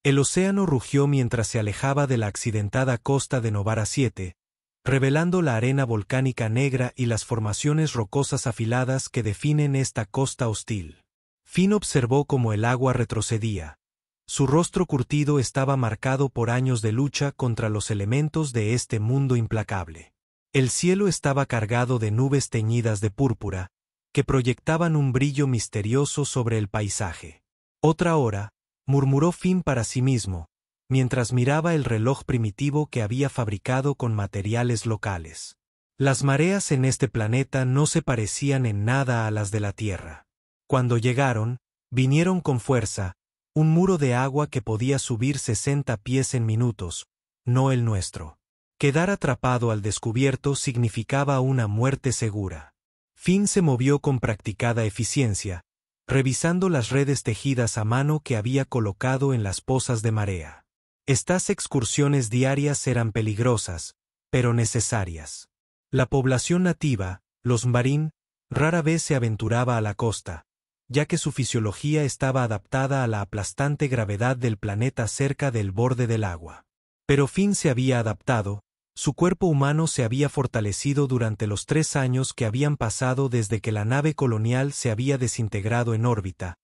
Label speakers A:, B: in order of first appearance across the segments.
A: El océano rugió mientras se alejaba de la accidentada costa de Novara 7, revelando la arena volcánica negra y las formaciones rocosas afiladas que definen esta costa hostil. Finn observó cómo el agua retrocedía. Su rostro curtido estaba marcado por años de lucha contra los elementos de este mundo implacable. El cielo estaba cargado de nubes teñidas de púrpura, que proyectaban un brillo misterioso sobre el paisaje. «Otra hora», murmuró Finn para sí mismo, mientras miraba el reloj primitivo que había fabricado con materiales locales. Las mareas en este planeta no se parecían en nada a las de la Tierra. Cuando llegaron, vinieron con fuerza, un muro de agua que podía subir 60 pies en minutos, no el nuestro. Quedar atrapado al descubierto significaba una muerte segura. Finn se movió con practicada eficiencia, revisando las redes tejidas a mano que había colocado en las pozas de marea. Estas excursiones diarias eran peligrosas, pero necesarias. La población nativa, los Mbarim, rara vez se aventuraba a la costa, ya que su fisiología estaba adaptada a la aplastante gravedad del planeta cerca del borde del agua. Pero Finn se había adaptado, su cuerpo humano se había fortalecido durante los 3 años que habían pasado desde que la nave colonial se había desintegrado en órbita,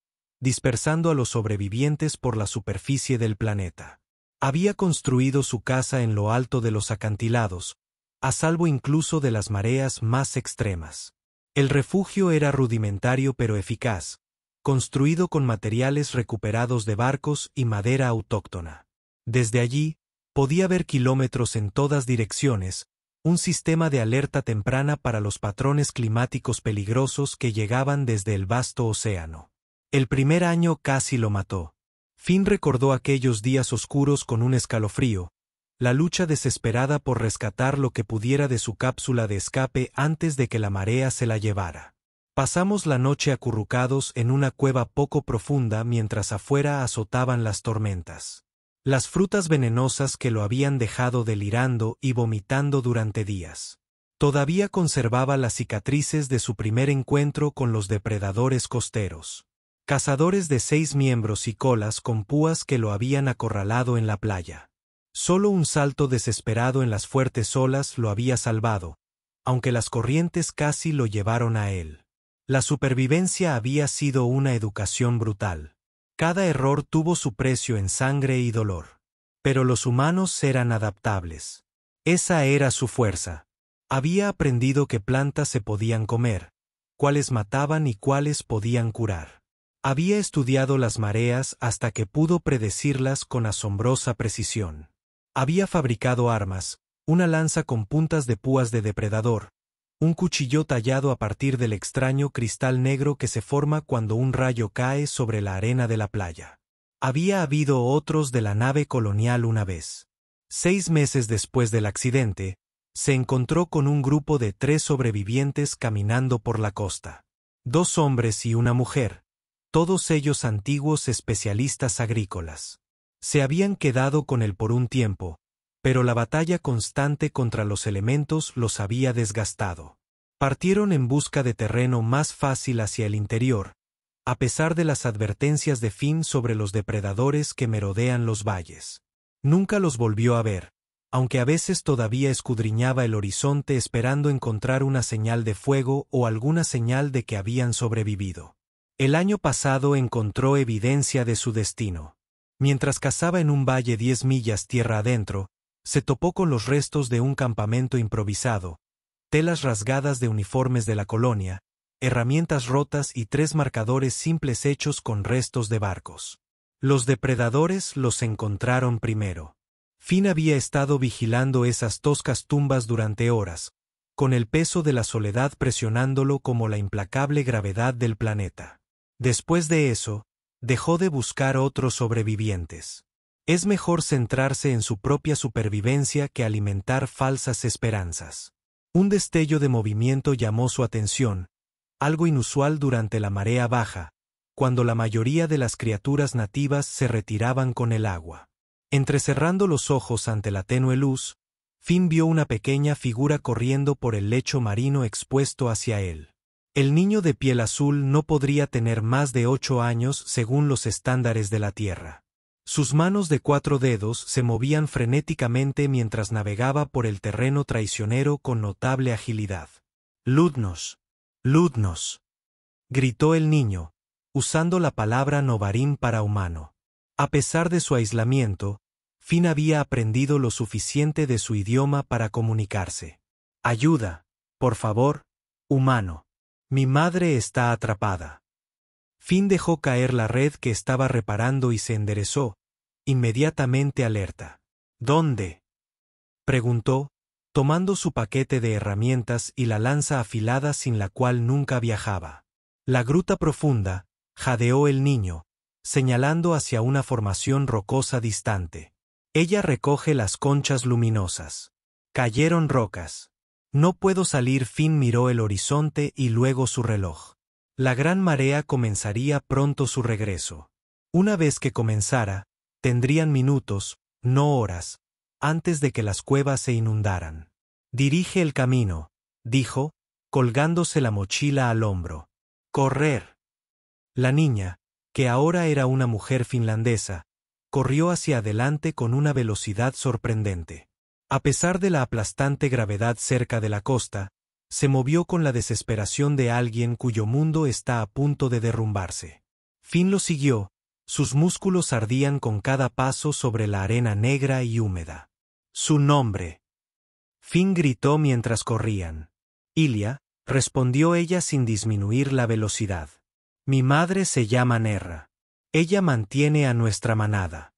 A: dispersando a los sobrevivientes por la superficie del planeta. Había construido su casa en lo alto de los acantilados, a salvo incluso de las mareas más extremas. El refugio era rudimentario pero eficaz, construido con materiales recuperados de barcos y madera autóctona. Desde allí, podía ver kilómetros en todas direcciones, un sistema de alerta temprana para los patrones climáticos peligrosos que llegaban desde el vasto océano. El primer año casi lo mató. Finn recordó aquellos días oscuros con un escalofrío, la lucha desesperada por rescatar lo que pudiera de su cápsula de escape antes de que la marea se la llevara. Pasamos la noche acurrucados en una cueva poco profunda mientras afuera azotaban las tormentas. Las frutas venenosas que lo habían dejado delirando y vomitando durante días. Todavía conservaba las cicatrices de su primer encuentro con los depredadores costeros. Cazadores de 6 miembros y colas con púas que lo habían acorralado en la playa. Solo un salto desesperado en las fuertes olas lo había salvado, aunque las corrientes casi lo llevaron a él. La supervivencia había sido una educación brutal. Cada error tuvo su precio en sangre y dolor. Pero los humanos eran adaptables. Esa era su fuerza. Había aprendido que plantas se podían comer, cuáles mataban y cuáles podían curar. Había estudiado las mareas hasta que pudo predecirlas con asombrosa precisión. Había fabricado armas, una lanza con puntas de púas de depredador, un cuchillo tallado a partir del extraño cristal negro que se forma cuando un rayo cae sobre la arena de la playa. Había habido otros de la nave colonial una vez. 6 meses después del accidente, se encontró con un grupo de 3 sobrevivientes caminando por la costa. 2 hombres y una mujer, todos ellos antiguos especialistas agrícolas. Se habían quedado con él por un tiempo, pero la batalla constante contra los elementos los había desgastado. Partieron en busca de terreno más fácil hacia el interior, a pesar de las advertencias de Finn sobre los depredadores que merodean los valles. Nunca los volvió a ver, aunque a veces todavía escudriñaba el horizonte esperando encontrar una señal de fuego o alguna señal de que habían sobrevivido. El año pasado encontró evidencia de su destino. Mientras cazaba en un valle 10 millas tierra adentro, se topó con los restos de un campamento improvisado, telas rasgadas de uniformes de la colonia, herramientas rotas y 3 marcadores simples hechos con restos de barcos. Los depredadores los encontraron primero. Finn había estado vigilando esas toscas tumbas durante horas, con el peso de la soledad presionándolo como la implacable gravedad del planeta. Después de eso, dejó de buscar otros sobrevivientes. Es mejor centrarse en su propia supervivencia que alimentar falsas esperanzas. Un destello de movimiento llamó su atención, algo inusual durante la marea baja, cuando la mayoría de las criaturas nativas se retiraban con el agua. Entrecerrando los ojos ante la tenue luz, Finn vio una pequeña figura corriendo por el lecho marino expuesto hacia él. El niño de piel azul no podría tener más de 8 años según los estándares de la Tierra. Sus manos de 4 dedos se movían frenéticamente mientras navegaba por el terreno traicionero con notable agilidad. «Ludnos. Ludnos», gritó el niño, usando la palabra novarim para humano. A pesar de su aislamiento, Finn había aprendido lo suficiente de su idioma para comunicarse. «Ayuda, por favor, humano. Mi madre está atrapada». Finn dejó caer la red que estaba reparando y se enderezó, inmediatamente alerta. «¿Dónde?», preguntó, tomando su paquete de herramientas y la lanza afilada sin la cual nunca viajaba. «La gruta profunda», jadeó el niño, señalando hacia una formación rocosa distante. «Ella recoge las conchas luminosas. Cayeron rocas. No puedo salir». Finn miró el horizonte y luego su reloj. La gran marea comenzaría pronto su regreso. Una vez que comenzara, tendrían minutos, no horas, antes de que las cuevas se inundaran. «Dirige el camino», dijo, colgándose la mochila al hombro. «Correr». La niña, que ahora era una mujer finlandesa, corrió hacia adelante con una velocidad sorprendente. A pesar de la aplastante gravedad cerca de la costa, se movió con la desesperación de alguien cuyo mundo está a punto de derrumbarse. Finn lo siguió, sus músculos ardían con cada paso sobre la arena negra y húmeda. «Su nombre». Finn gritó mientras corrían. «Ilia», respondió ella sin disminuir la velocidad. «Mi madre se llama Nerra. Ella mantiene a nuestra manada».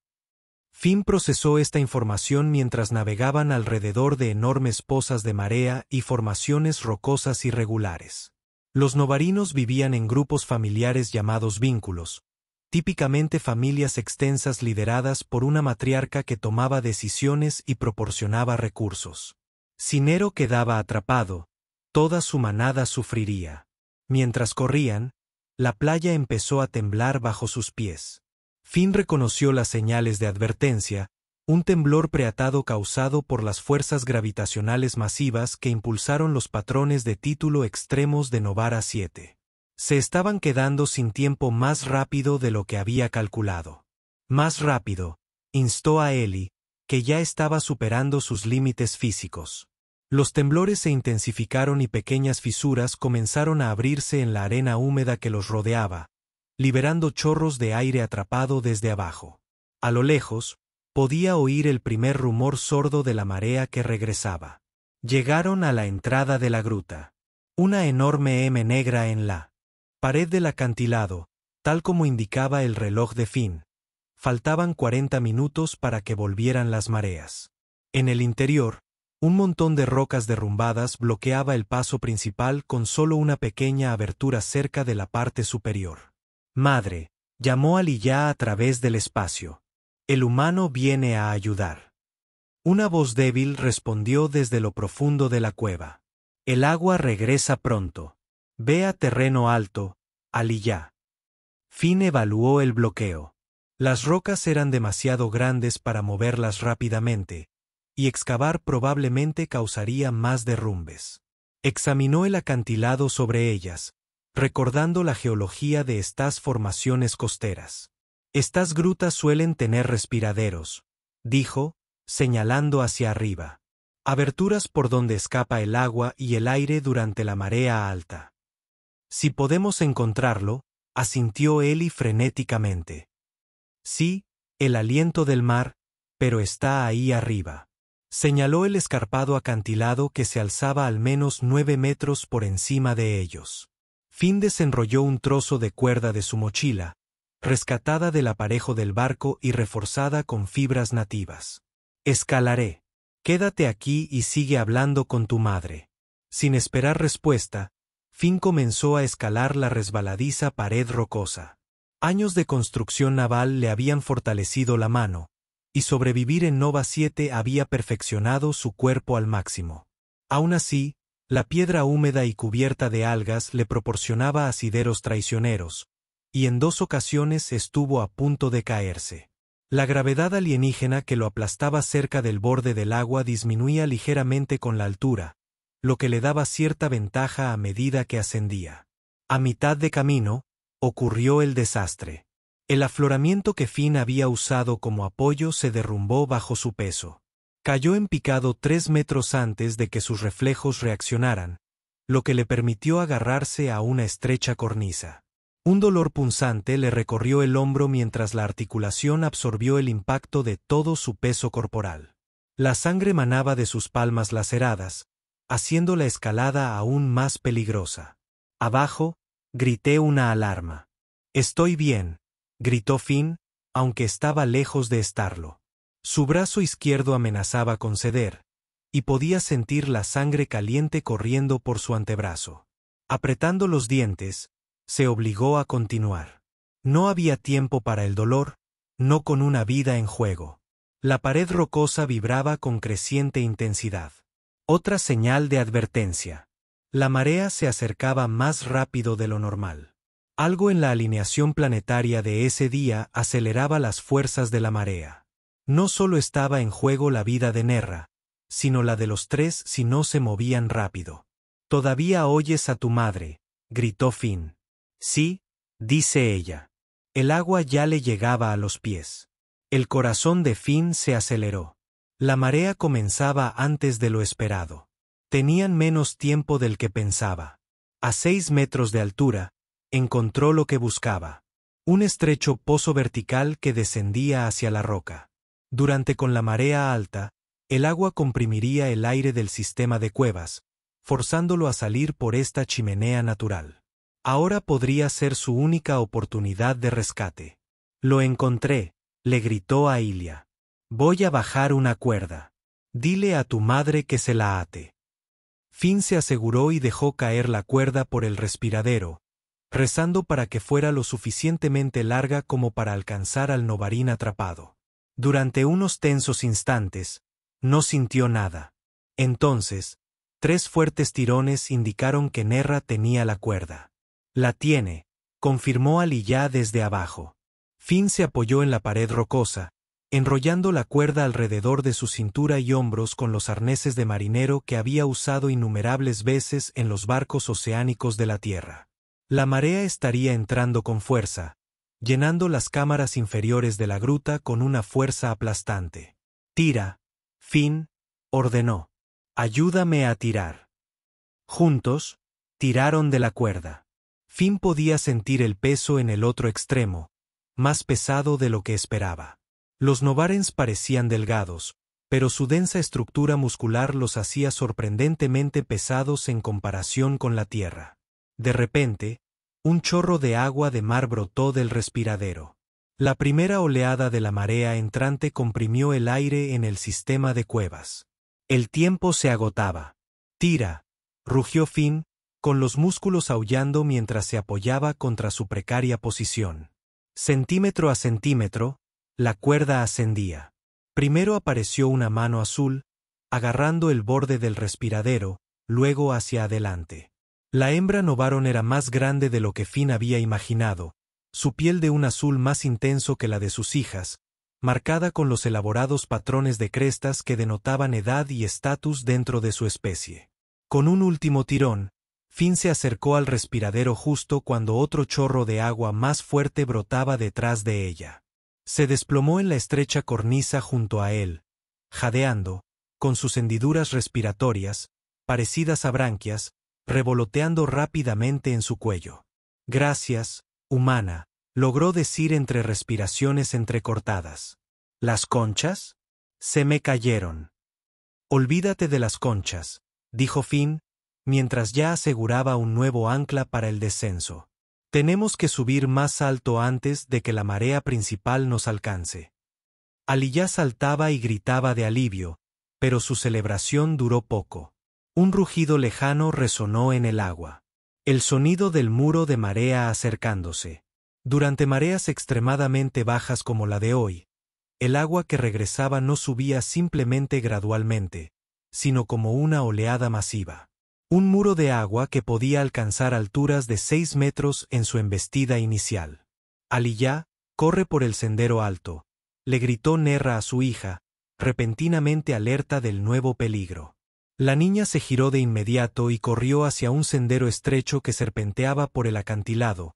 A: Finn procesó esta información mientras navegaban alrededor de enormes pozas de marea y formaciones rocosas irregulares. Los novarinos vivían en grupos familiares llamados vínculos, típicamente familias extensas lideradas por una matriarca que tomaba decisiones y proporcionaba recursos. Si Nero quedaba atrapado, toda su manada sufriría. Mientras corrían, la playa empezó a temblar bajo sus pies. Finn reconoció las señales de advertencia, un temblor preatado causado por las fuerzas gravitacionales masivas que impulsaron los patrones de título extremos de Novara 7. Se estaban quedando sin tiempo más rápido de lo que había calculado. «Más rápido», instó a Ellie, que ya estaba superando sus límites físicos. Los temblores se intensificaron y pequeñas fisuras comenzaron a abrirse en la arena húmeda que los rodeaba, liberando chorros de aire atrapado desde abajo. A lo lejos, podía oír el primer rumor sordo de la marea que regresaba. Llegaron a la entrada de la gruta. Una enorme M negra en la pared del acantilado, tal como indicaba el reloj de Finn. Faltaban 40 minutos para que volvieran las mareas. En el interior, un montón de rocas derrumbadas bloqueaba el paso principal con solo una pequeña abertura cerca de la parte superior. «Madre», llamó Aliyah a través del espacio. «El humano viene a ayudar». Una voz débil respondió desde lo profundo de la cueva. «El agua regresa pronto. Ve a terreno alto, Aliyah». Finn evaluó el bloqueo. Las rocas eran demasiado grandes para moverlas rápidamente, y excavar probablemente causaría más derrumbes. Examinó el acantilado sobre ellas, recordando la geología de estas formaciones costeras. «Estas grutas suelen tener respiraderos», dijo, señalando hacia arriba. «Aberturas por donde escapa el agua y el aire durante la marea alta». «Si podemos encontrarlo», asintió Ellie frenéticamente. «Sí, el aliento del mar, pero está ahí arriba». Señaló el escarpado acantilado que se alzaba al menos 9 metros por encima de ellos. Finn desenrolló un trozo de cuerda de su mochila, rescatada del aparejo del barco y reforzada con fibras nativas. «Escalaré. Quédate aquí y sigue hablando con tu madre». Sin esperar respuesta, Finn comenzó a escalar la resbaladiza pared rocosa. Años de construcción naval le habían fortalecido la mano, y sobrevivir en Nova 7 había perfeccionado su cuerpo al máximo. Aún así, la piedra húmeda y cubierta de algas le proporcionaba asideros traicioneros, y en 2 ocasiones estuvo a punto de caerse. La gravedad alienígena que lo aplastaba cerca del borde del agua disminuía ligeramente con la altura, lo que le daba cierta ventaja a medida que ascendía. A mitad de camino, ocurrió el desastre. El afloramiento que Finn había usado como apoyo se derrumbó bajo su peso. Cayó en picado 3 metros antes de que sus reflejos reaccionaran, lo que le permitió agarrarse a una estrecha cornisa. Un dolor punzante le recorrió el hombro mientras la articulación absorbió el impacto de todo su peso corporal. La sangre manaba de sus palmas laceradas, haciendo la escalada aún más peligrosa. Abajo, grité una alarma. «Estoy bien», gritó Finn, aunque estaba lejos de estarlo. Su brazo izquierdo amenazaba con ceder, y podía sentir la sangre caliente corriendo por su antebrazo. Apretando los dientes, se obligó a continuar. No había tiempo para el dolor, no con una vida en juego. La pared rocosa vibraba con creciente intensidad. Otra señal de advertencia. La marea se acercaba más rápido de lo normal. Algo en la alineación planetaria de ese día aceleraba las fuerzas de la marea. No solo estaba en juego la vida de Nerra, sino la de los tres si no se movían rápido. «¿Todavía oyes a tu madre?», gritó Finn. «Sí», dice ella. El agua ya le llegaba a los pies. El corazón de Finn se aceleró. La marea comenzaba antes de lo esperado. Tenían menos tiempo del que pensaba. A 6 metros de altura, encontró lo que buscaba. Un estrecho pozo vertical que descendía hacia la roca. Durante con la marea alta, el agua comprimiría el aire del sistema de cuevas, forzándolo a salir por esta chimenea natural. Ahora podría ser su única oportunidad de rescate. «Lo encontré», le gritó a Ilia. «Voy a bajar una cuerda. Dile a tu madre que se la ate». Finn se aseguró y dejó caer la cuerda por el respiradero, rezando para que fuera lo suficientemente larga como para alcanzar al novarín atrapado. Durante unos tensos instantes, no sintió nada. Entonces, 3 fuertes tirones indicaron que Nerra tenía la cuerda. «La tiene», confirmó Aliyah desde abajo. Finn se apoyó en la pared rocosa, enrollando la cuerda alrededor de su cintura y hombros con los arneses de marinero que había usado innumerables veces en los barcos oceánicos de la Tierra. La marea estaría entrando con fuerza, llenando las cámaras inferiores de la gruta con una fuerza aplastante. «Tira», Finn ordenó. «Ayúdame a tirar». Juntos, tiraron de la cuerda. Finn podía sentir el peso en el otro extremo, más pesado de lo que esperaba. Los novarens parecían delgados, pero su densa estructura muscular los hacía sorprendentemente pesados en comparación con la tierra. De repente, un chorro de agua de mar brotó del respiradero. La primera oleada de la marea entrante comprimió el aire en el sistema de cuevas. El tiempo se agotaba. «Tira», rugió Finn, con los músculos aullando mientras se apoyaba contra su precaria posición. Centímetro a centímetro, la cuerda ascendía. Primero apareció una mano azul, agarrando el borde del respiradero, luego hacia adelante. La hembra novaron era más grande de lo que Finn había imaginado, su piel de un azul más intenso que la de sus hijas, marcada con los elaborados patrones de crestas que denotaban edad y estatus dentro de su especie. Con un último tirón, Finn se acercó al respiradero justo cuando otro chorro de agua más fuerte brotaba detrás de ella. Se desplomó en la estrecha cornisa junto a él, jadeando, con sus hendiduras respiratorias, parecidas a branquias, revoloteando rápidamente en su cuello. «Gracias, humana», logró decir entre respiraciones entrecortadas. «¿Las conchas?» «Se me cayeron». «Olvídate de las conchas», dijo Finn, mientras ya aseguraba un nuevo ancla para el descenso. «Tenemos que subir más alto antes de que la marea principal nos alcance». Aliyah saltaba y gritaba de alivio, pero su celebración duró poco. Un rugido lejano resonó en el agua. El sonido del muro de marea acercándose. Durante mareas extremadamente bajas como la de hoy, el agua que regresaba no subía simplemente gradualmente, sino como una oleada masiva. Un muro de agua que podía alcanzar alturas de 6 metros en su embestida inicial. «Aliyah, corre por el sendero alto», le gritó Nerra a su hija, repentinamente alerta del nuevo peligro. La niña se giró de inmediato y corrió hacia un sendero estrecho que serpenteaba por el acantilado,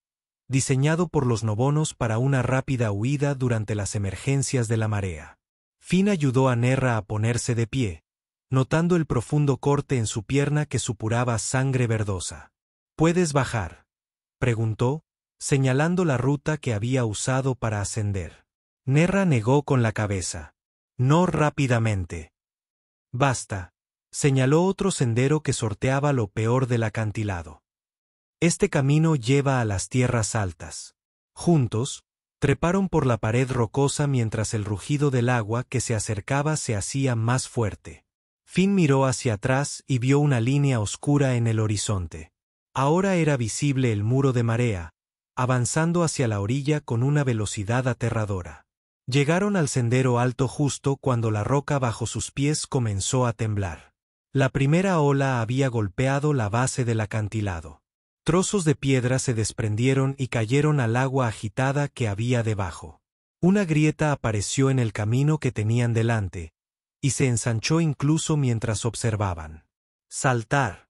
A: diseñado por los nobonos para una rápida huida durante las emergencias de la marea. Finn ayudó a Nerra a ponerse de pie, notando el profundo corte en su pierna que supuraba sangre verdosa. ¿Puedes bajar?, preguntó, señalando la ruta que había usado para ascender. Nerra negó con la cabeza. No rápidamente. Basta, señaló otro sendero que sorteaba lo peor del acantilado. Este camino lleva a las tierras altas. Juntos, treparon por la pared rocosa mientras el rugido del agua que se acercaba se hacía más fuerte. Finn miró hacia atrás y vio una línea oscura en el horizonte. Ahora era visible el muro de marea, avanzando hacia la orilla con una velocidad aterradora. Llegaron al sendero alto justo cuando la roca bajo sus pies comenzó a temblar. La primera ola había golpeado la base del acantilado. Trozos de piedra se desprendieron y cayeron al agua agitada que había debajo. Una grieta apareció en el camino que tenían delante, y se ensanchó incluso mientras observaban. ¡Saltar!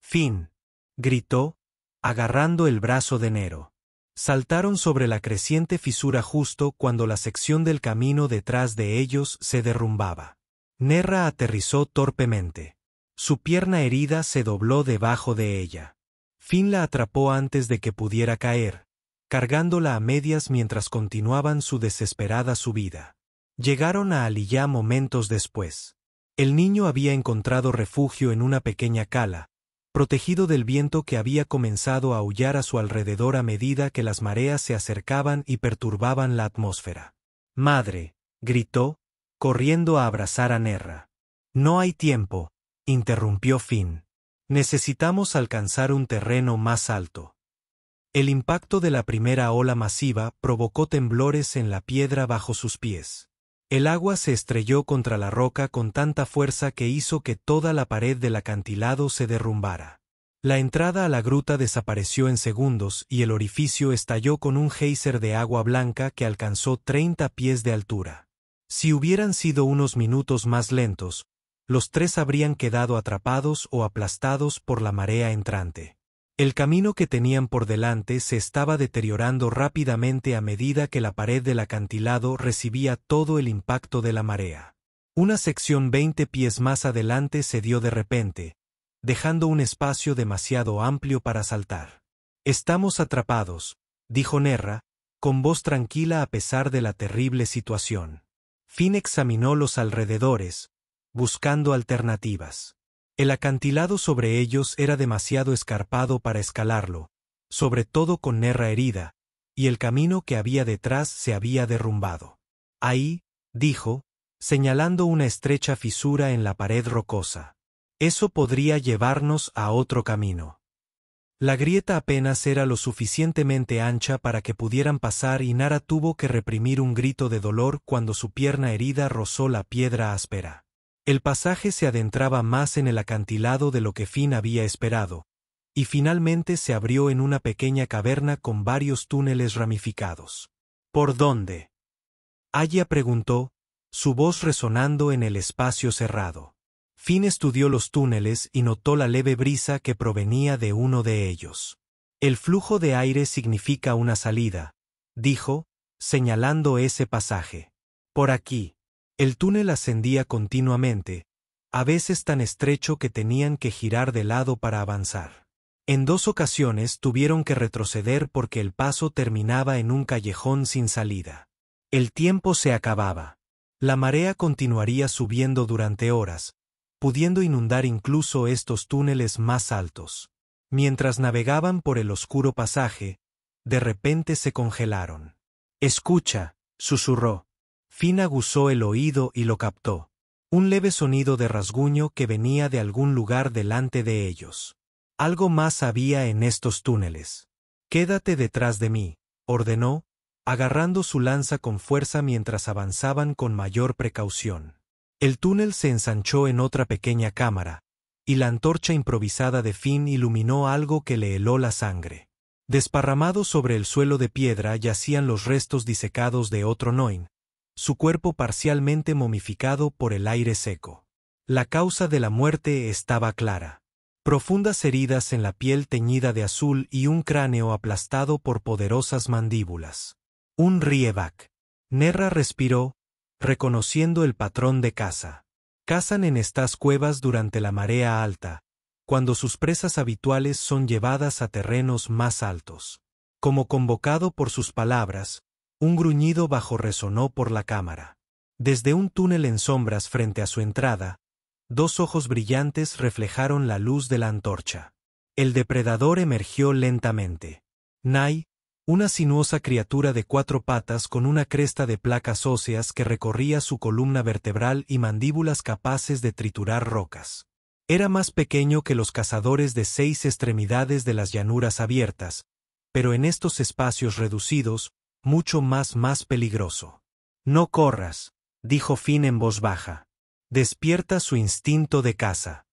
A: Finn, gritó, agarrando el brazo de Nero. Saltaron sobre la creciente fisura justo cuando la sección del camino detrás de ellos se derrumbaba. Nerra aterrizó torpemente. Su pierna herida se dobló debajo de ella. Finn la atrapó antes de que pudiera caer, cargándola a medias mientras continuaban su desesperada subida. Llegaron a Aliyah momentos después. El niño había encontrado refugio en una pequeña cala, protegido del viento que había comenzado a aullar a su alrededor a medida que las mareas se acercaban y perturbaban la atmósfera. «Madre», gritó, corriendo a abrazar a Nerra. «No hay tiempo», interrumpió Finn. «Necesitamos alcanzar un terreno más alto». El impacto de la primera ola masiva provocó temblores en la piedra bajo sus pies. El agua se estrelló contra la roca con tanta fuerza que hizo que toda la pared del acantilado se derrumbara. La entrada a la gruta desapareció en segundos y el orificio estalló con un geyser de agua blanca que alcanzó 30 pies de altura. Si hubieran sido unos minutos más lentos, los tres habrían quedado atrapados o aplastados por la marea entrante. El camino que tenían por delante se estaba deteriorando rápidamente a medida que la pared del acantilado recibía todo el impacto de la marea. Una sección 20 pies más adelante cedió de repente, dejando un espacio demasiado amplio para saltar. «Estamos atrapados», dijo Nerra, con voz tranquila a pesar de la terrible situación. Finn examinó los alrededores, buscando alternativas. El acantilado sobre ellos era demasiado escarpado para escalarlo, sobre todo con Nerra herida, y el camino que había detrás se había derrumbado. «Ahí», dijo, señalando una estrecha fisura en la pared rocosa. «Eso podría llevarnos a otro camino». La grieta apenas era lo suficientemente ancha para que pudieran pasar y Nara tuvo que reprimir un grito de dolor cuando su pierna herida rozó la piedra áspera. El pasaje se adentraba más en el acantilado de lo que Finn había esperado, y finalmente se abrió en una pequeña caverna con varios túneles ramificados. «¿Por dónde?», Aya preguntó, su voz resonando en el espacio cerrado. Finn estudió los túneles y notó la leve brisa que provenía de uno de ellos. «El flujo de aire significa una salida», dijo, señalando ese pasaje. «Por aquí». El túnel ascendía continuamente, a veces tan estrecho que tenían que girar de lado para avanzar. En 2 ocasiones tuvieron que retroceder porque el paso terminaba en un callejón sin salida. El tiempo se acababa. La marea continuaría subiendo durante horas, pudiendo inundar incluso estos túneles más altos. Mientras navegaban por el oscuro pasaje, de repente se congelaron. «Escucha», susurró. Finn aguzó el oído y lo captó. Un leve sonido de rasguño que venía de algún lugar delante de ellos. Algo más había en estos túneles. «Quédate detrás de mí», ordenó, agarrando su lanza con fuerza mientras avanzaban con mayor precaución. El túnel se ensanchó en otra pequeña cámara, y la antorcha improvisada de Finn iluminó algo que le heló la sangre. Desparramados sobre el suelo de piedra yacían los restos disecados de otro Noin, su cuerpo parcialmente momificado por el aire seco. La causa de la muerte estaba clara. profundas heridas en la piel teñida de azul y un cráneo aplastado por poderosas mandíbulas. Un rievac. Nerra respiró, reconociendo el patrón de caza. Cazan en estas cuevas durante la marea alta, cuando sus presas habituales son llevadas a terrenos más altos. Como convocado por sus palabras, un gruñido bajo resonó por la cámara. Desde un túnel en sombras frente a su entrada, dos ojos brillantes reflejaron la luz de la antorcha. El depredador emergió lentamente. Nai, una sinuosa criatura de 4 patas con una cresta de placas óseas que recorría su columna vertebral y mandíbulas capaces de triturar rocas. Era más pequeño que los cazadores de 6 extremidades de las llanuras abiertas, pero en estos espacios reducidos, mucho más peligroso. «No corras», dijo Finn en voz baja. «Despierta su instinto de caza».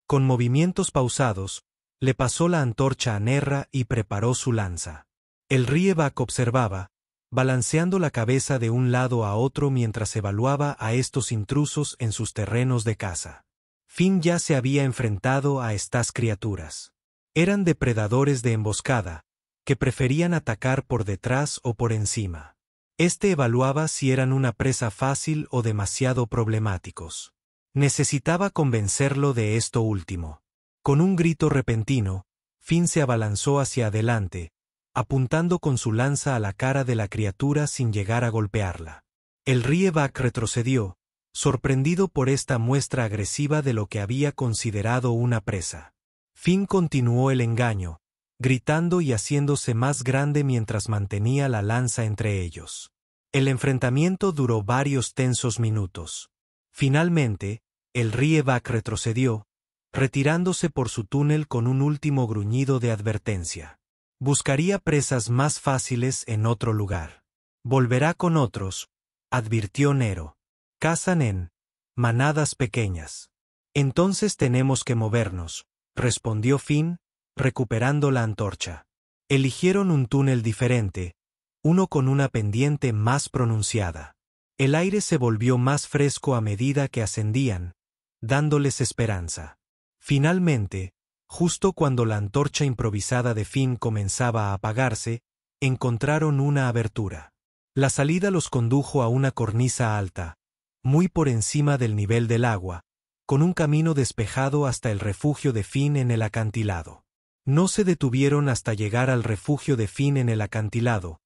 A: Con movimientos pausados, le pasó la antorcha a Nerra y preparó su lanza. El rievac observaba, balanceando la cabeza de un lado a otro mientras evaluaba a estos intrusos en sus terrenos de caza. Finn ya se había enfrentado a estas criaturas. Eran depredadores de emboscada, que preferían atacar por detrás o por encima. Evaluaba si eran una presa fácil o demasiado problemáticos. Necesitaba convencerlo de esto último. Con un grito repentino, Finn se abalanzó hacia adelante, apuntando con su lanza a la cara de la criatura sin llegar a golpearla. El rievac retrocedió, sorprendido por esta muestra agresiva de lo que había considerado una presa. Finn continuó el engaño, gritando y haciéndose más grande mientras mantenía la lanza entre ellos. El enfrentamiento duró varios tensos minutos. Finalmente, el rievac retrocedió, retirándose por su túnel con un último gruñido de advertencia. Buscaría presas más fáciles en otro lugar. Volverá con otros, advirtió Nero. Cazan en manadas pequeñas. Entonces tenemos que movernos, respondió Finn, recuperando la antorcha. Eligieron un túnel diferente, uno con una pendiente más pronunciada. El aire se volvió más fresco a medida que ascendían, dándoles esperanza. Finalmente, justo cuando la antorcha improvisada de Finn comenzaba a apagarse, encontraron una abertura. La salida los condujo a una cornisa alta, muy por encima del nivel del agua, con un camino despejado hasta el refugio de Finn en el acantilado. No se detuvieron hasta llegar al refugio de Finn en el acantilado,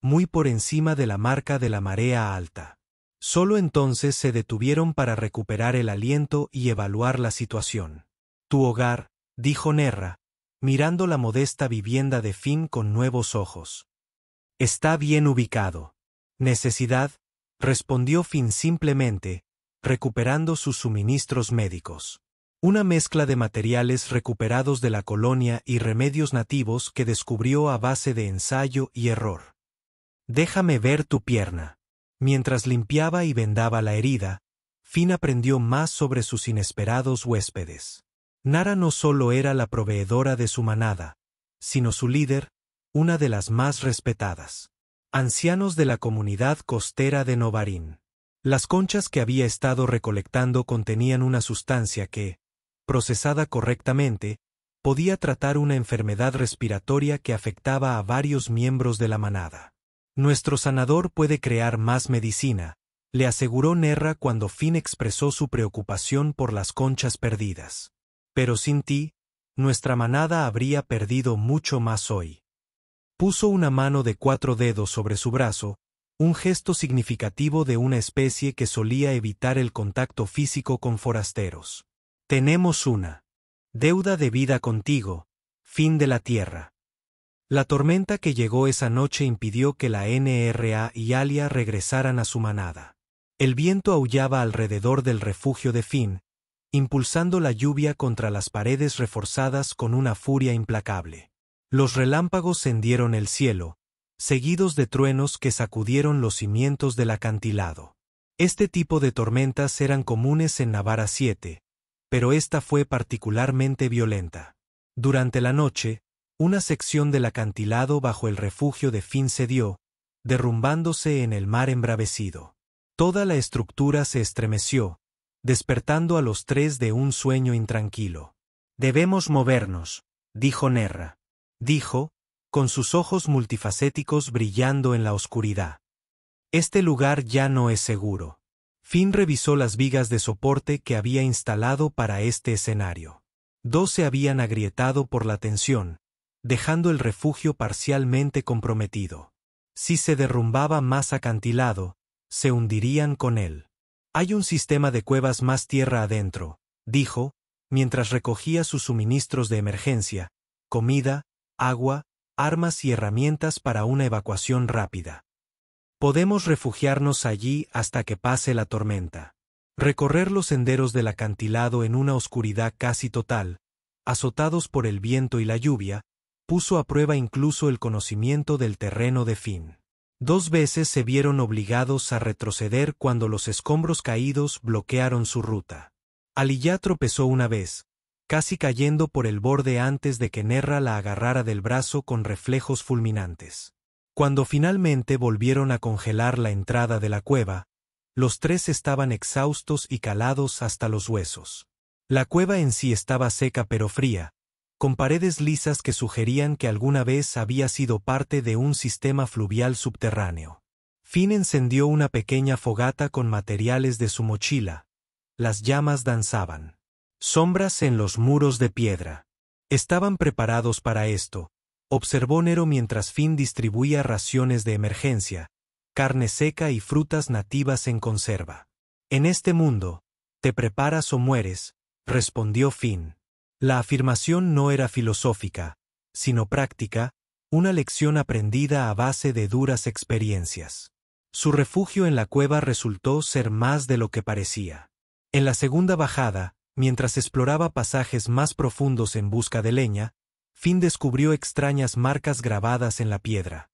A: muy por encima de la marca de la marea alta. Solo entonces se detuvieron para recuperar el aliento y evaluar la situación. «Tu hogar», dijo Nerra, mirando la modesta vivienda de Finn con nuevos ojos. «Está bien ubicado». «Necesidad», respondió Finn simplemente, recuperando sus suministros médicos. Una mezcla de materiales recuperados de la colonia y remedios nativos que descubrió a base de ensayo y error. «Déjame ver tu pierna». Mientras limpiaba y vendaba la herida, Finn aprendió más sobre sus inesperados huéspedes. Nara no solo era la proveedora de su manada, sino su líder, una de las más respetadas. Ancianos de la comunidad costera de Novarín. Las conchas que había estado recolectando contenían una sustancia que, procesada correctamente, podía tratar una enfermedad respiratoria que afectaba a varios miembros de la manada. «Nuestro sanador puede crear más medicina», le aseguró Nerra cuando Finn expresó su preocupación por las conchas perdidas. «Pero sin ti, nuestra manada habría perdido mucho más hoy». Puso una mano de 4 dedos sobre su brazo, un gesto significativo de una especie que solía evitar el contacto físico con forasteros. «Tenemos una deuda de vida contigo, Finn de la Tierra». La tormenta que llegó esa noche impidió que la Nra y Alia regresaran a su manada. El viento aullaba alrededor del refugio de Finn, impulsando la lluvia contra las paredes reforzadas con una furia implacable. Los relámpagos hendieron el cielo, seguidos de truenos que sacudieron los cimientos del acantilado. Este tipo de tormentas eran comunes en Navarra 7, pero esta fue particularmente violenta. Durante la noche, una sección del acantilado bajo el refugio de Finn cedió, derrumbándose en el mar embravecido. Toda la estructura se estremeció, despertando a los 3 de un sueño intranquilo. Debemos movernos, dijo Nerra. Dijo, con sus ojos multifacéticos brillando en la oscuridad. Este lugar ya no es seguro. Finn revisó las vigas de soporte que había instalado para este escenario. Dos se habían agrietado por la tensión, dejando el refugio parcialmente comprometido. Si se derrumbaba más acantilado, se hundirían con él. Hay un sistema de cuevas más tierra adentro, dijo, mientras recogía sus suministros de emergencia, comida, agua, armas y herramientas para una evacuación rápida. Podemos refugiarnos allí hasta que pase la tormenta. Recorrer los senderos del acantilado en una oscuridad casi total, azotados por el viento y la lluvia, puso a prueba incluso el conocimiento del terreno de Finn. 2 veces se vieron obligados a retroceder cuando los escombros caídos bloquearon su ruta. Aliyah tropezó una vez, casi cayendo por el borde antes de que Nerra la agarrara del brazo con reflejos fulminantes. Cuando finalmente volvieron a congelar la entrada de la cueva, los 3 estaban exhaustos y calados hasta los huesos. La cueva en sí estaba seca pero fría, con paredes lisas que sugerían que alguna vez había sido parte de un sistema fluvial subterráneo. Finn encendió una pequeña fogata con materiales de su mochila. Las llamas danzaban. Sombras en los muros de piedra. Estaban preparados para esto, observó Nero mientras Finn distribuía raciones de emergencia, carne seca y frutas nativas en conserva. En este mundo, te preparas o mueres, respondió Finn. La afirmación no era filosófica, sino práctica, una lección aprendida a base de duras experiencias. Su refugio en la cueva resultó ser más de lo que parecía. En la segunda bajada, mientras exploraba pasajes más profundos en busca de leña, Finn descubrió extrañas marcas grabadas en la piedra.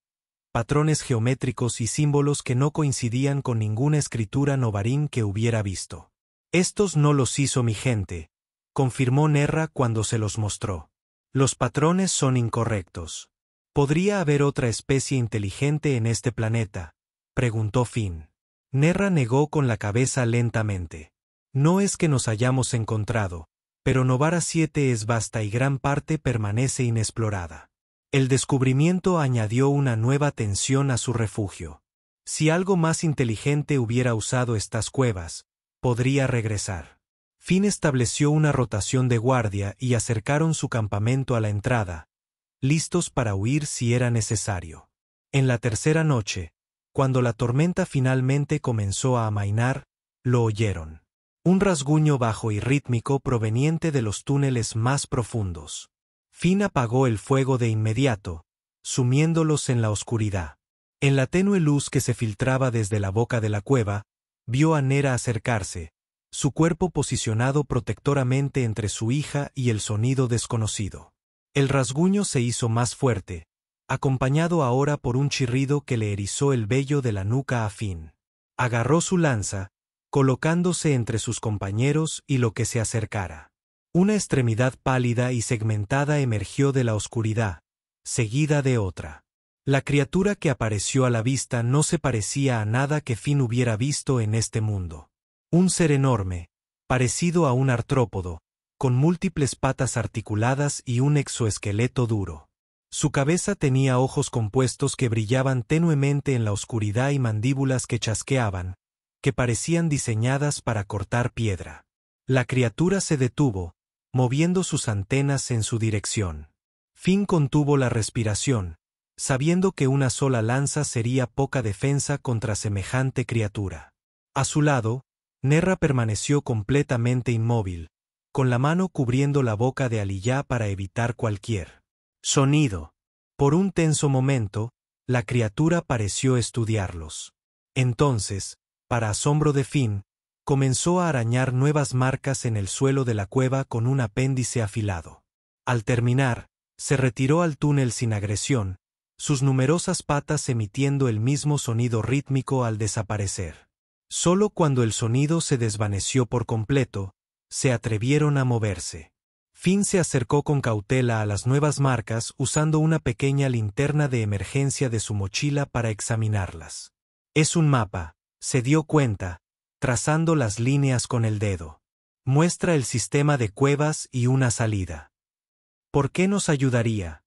A: Patrones geométricos y símbolos que no coincidían con ninguna escritura novarín que hubiera visto. Estos no los hizo mi gente, confirmó Nerra cuando se los mostró. Los patrones son incorrectos. ¿Podría haber otra especie inteligente en este planeta?, preguntó Finn. Nerra negó con la cabeza lentamente. No es que nos hayamos encontrado, pero Novara 7 es vasta y gran parte permanece inexplorada. El descubrimiento añadió una nueva tensión a su refugio. Si algo más inteligente hubiera usado estas cuevas, podría regresar. Finn estableció una rotación de guardia y acercaron su campamento a la entrada, listos para huir si era necesario. En la tercera noche, cuando la tormenta finalmente comenzó a amainar, lo oyeron. Un rasguño bajo y rítmico proveniente de los túneles más profundos. Finn apagó el fuego de inmediato, sumiéndolos en la oscuridad. En la tenue luz que se filtraba desde la boca de la cueva, vio a Nera acercarse, su cuerpo posicionado protectoramente entre su hija y el sonido desconocido. El rasguño se hizo más fuerte, acompañado ahora por un chirrido que le erizó el vello de la nuca a Finn. Agarró su lanza, colocándose entre sus compañeros y lo que se acercara. Una extremidad pálida y segmentada emergió de la oscuridad, seguida de otra. La criatura que apareció a la vista no se parecía a nada que Finn hubiera visto en este mundo. Un ser enorme, parecido a un artrópodo, con múltiples patas articuladas y un exoesqueleto duro. Su cabeza tenía ojos compuestos que brillaban tenuemente en la oscuridad y mandíbulas que chasqueaban, que parecían diseñadas para cortar piedra. La criatura se detuvo, moviendo sus antenas en su dirección. Finn contuvo la respiración, sabiendo que una sola lanza sería poca defensa contra semejante criatura. A su lado, Nerra permaneció completamente inmóvil, con la mano cubriendo la boca de Aliyah para evitar cualquier sonido. Por un tenso momento, la criatura pareció estudiarlos. Entonces, para asombro de Finn, comenzó a arañar nuevas marcas en el suelo de la cueva con un apéndice afilado. Al terminar, se retiró al túnel sin agresión, sus numerosas patas emitiendo el mismo sonido rítmico al desaparecer. Solo cuando el sonido se desvaneció por completo, se atrevieron a moverse. Finn se acercó con cautela a las nuevas marcas usando una pequeña linterna de emergencia de su mochila para examinarlas. Es un mapa, se dio cuenta, trazando las líneas con el dedo. Muestra el sistema de cuevas y una salida. ¿Por qué nos ayudaría?,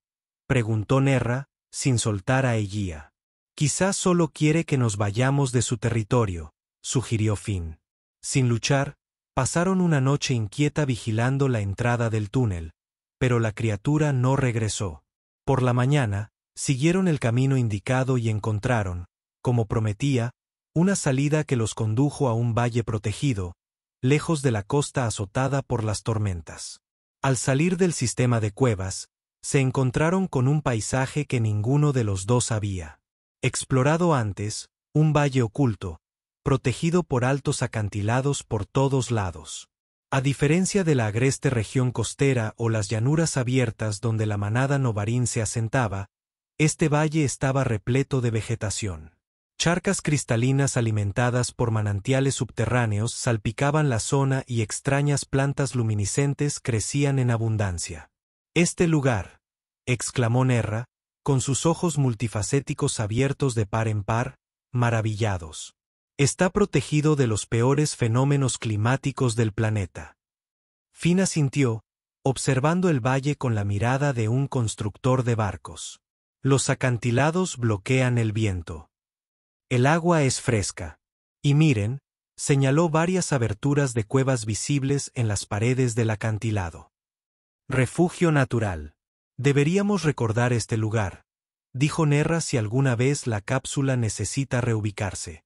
A: preguntó Nerra, sin soltar a Eguía. Quizás solo quiere que nos vayamos de su territorio, sugirió Finn. Sin luchar, pasaron una noche inquieta vigilando la entrada del túnel, pero la criatura no regresó. Por la mañana, siguieron el camino indicado y encontraron, como prometía, una salida que los condujo a un valle protegido, lejos de la costa azotada por las tormentas. Al salir del sistema de cuevas, se encontraron con un paisaje que ninguno de los dos había explorado antes, un valle oculto, protegido por altos acantilados por todos lados. A diferencia de la agreste región costera o las llanuras abiertas donde la manada novarín se asentaba, este valle estaba repleto de vegetación. Charcas cristalinas alimentadas por manantiales subterráneos salpicaban la zona y extrañas plantas luminiscentes crecían en abundancia. «Este lugar», exclamó Nerra, con sus ojos multifacéticos abiertos de par en par, maravillados. «Está protegido de los peores fenómenos climáticos del planeta». Finn asintió, observando el valle con la mirada de un constructor de barcos. Los acantilados bloquean el viento. El agua es fresca. Y miren, señaló varias aberturas de cuevas visibles en las paredes del acantilado. Refugio natural. Deberíamos recordar este lugar, dijo Nerra si alguna vez la cápsula necesita reubicarse.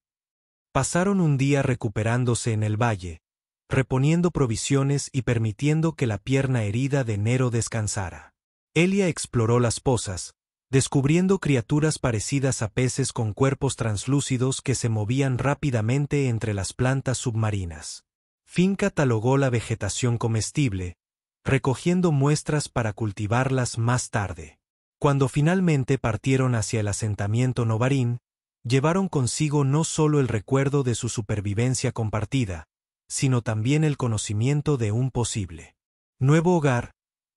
A: Pasaron un día recuperándose en el valle, reponiendo provisiones y permitiendo que la pierna herida de Nero descansara. Elia exploró las pozas, descubriendo criaturas parecidas a peces con cuerpos translúcidos que se movían rápidamente entre las plantas submarinas. Finn catalogó la vegetación comestible, recogiendo muestras para cultivarlas más tarde. Cuando finalmente partieron hacia el asentamiento novarín, llevaron consigo no solo el recuerdo de su supervivencia compartida, sino también el conocimiento de un posible nuevo hogar,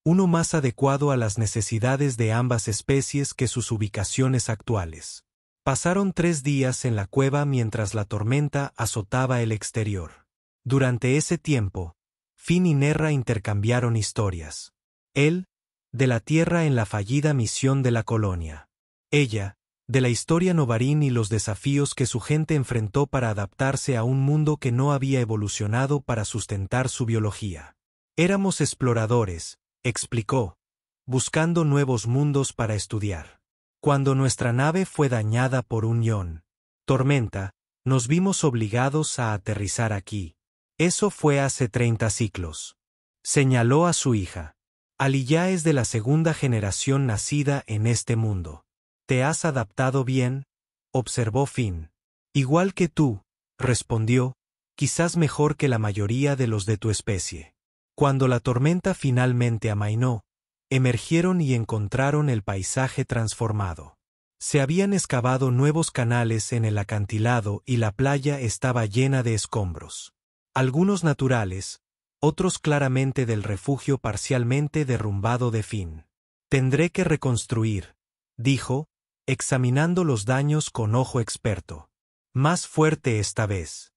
A: uno más adecuado a las necesidades de ambas especies que sus ubicaciones actuales. Pasaron 3 días en la cueva mientras la tormenta azotaba el exterior. Durante ese tiempo, Finn y Nerra intercambiaron historias. Él, de la Tierra en la fallida misión de la colonia. Ella, de la historia novarín y los desafíos que su gente enfrentó para adaptarse a un mundo que no había evolucionado para sustentar su biología. Éramos exploradores, explicó, buscando nuevos mundos para estudiar. Cuando nuestra nave fue dañada por un ion tormenta, nos vimos obligados a aterrizar aquí. Eso fue hace 30 ciclos. Señaló a su hija. Aliyah es de la segunda generación nacida en este mundo. ¿Te has adaptado bien?, observó Finn. Igual que tú, respondió, quizás mejor que la mayoría de los de tu especie. Cuando la tormenta finalmente amainó, emergieron y encontraron el paisaje transformado. Se habían excavado nuevos canales en el acantilado y la playa estaba llena de escombros. Algunos naturales, otros claramente del refugio parcialmente derrumbado de Finn. Tendré que reconstruir, dijo, examinando los daños con ojo experto. Más fuerte esta vez.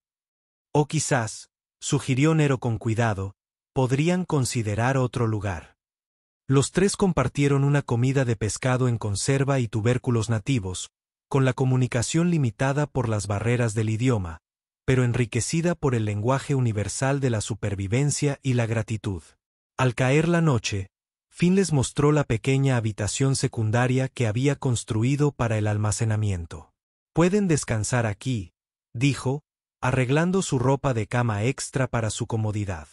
A: O quizás, sugirió Nero con cuidado, podrían considerar otro lugar. Los 3 compartieron una comida de pescado en conserva y tubérculos nativos, con la comunicación limitada por las barreras del idioma, pero enriquecida por el lenguaje universal de la supervivencia y la gratitud. Al caer la noche, Finn les mostró la pequeña habitación secundaria que había construido para el almacenamiento. Pueden descansar aquí, dijo, arreglando su ropa de cama extra para su comodidad.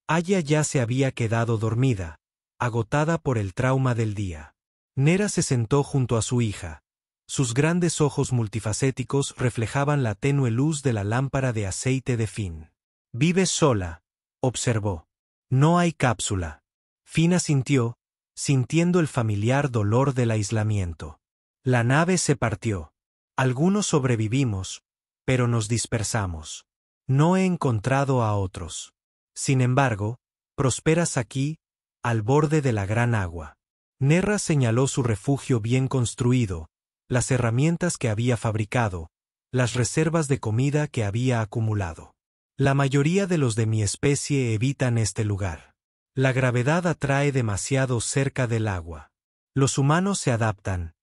A: Aya ya se había quedado dormida, agotada por el trauma del día. Nera se sentó junto a su hija. Sus grandes ojos multifacéticos reflejaban la tenue luz de la lámpara de aceite de Finn. «Vives sola», observó. «No hay cápsula». Finn asintió, sintiendo el familiar dolor del aislamiento. La nave se partió. Algunos sobrevivimos, pero nos dispersamos. No he encontrado a otros. Sin embargo, prosperas aquí, al borde de la gran agua. Nerra señaló su refugio bien construido, las herramientas que había fabricado, las reservas de comida que había acumulado. La mayoría de los de mi especie evitan este lugar. La gravedad atrae demasiado cerca del agua. Los humanos se adaptan,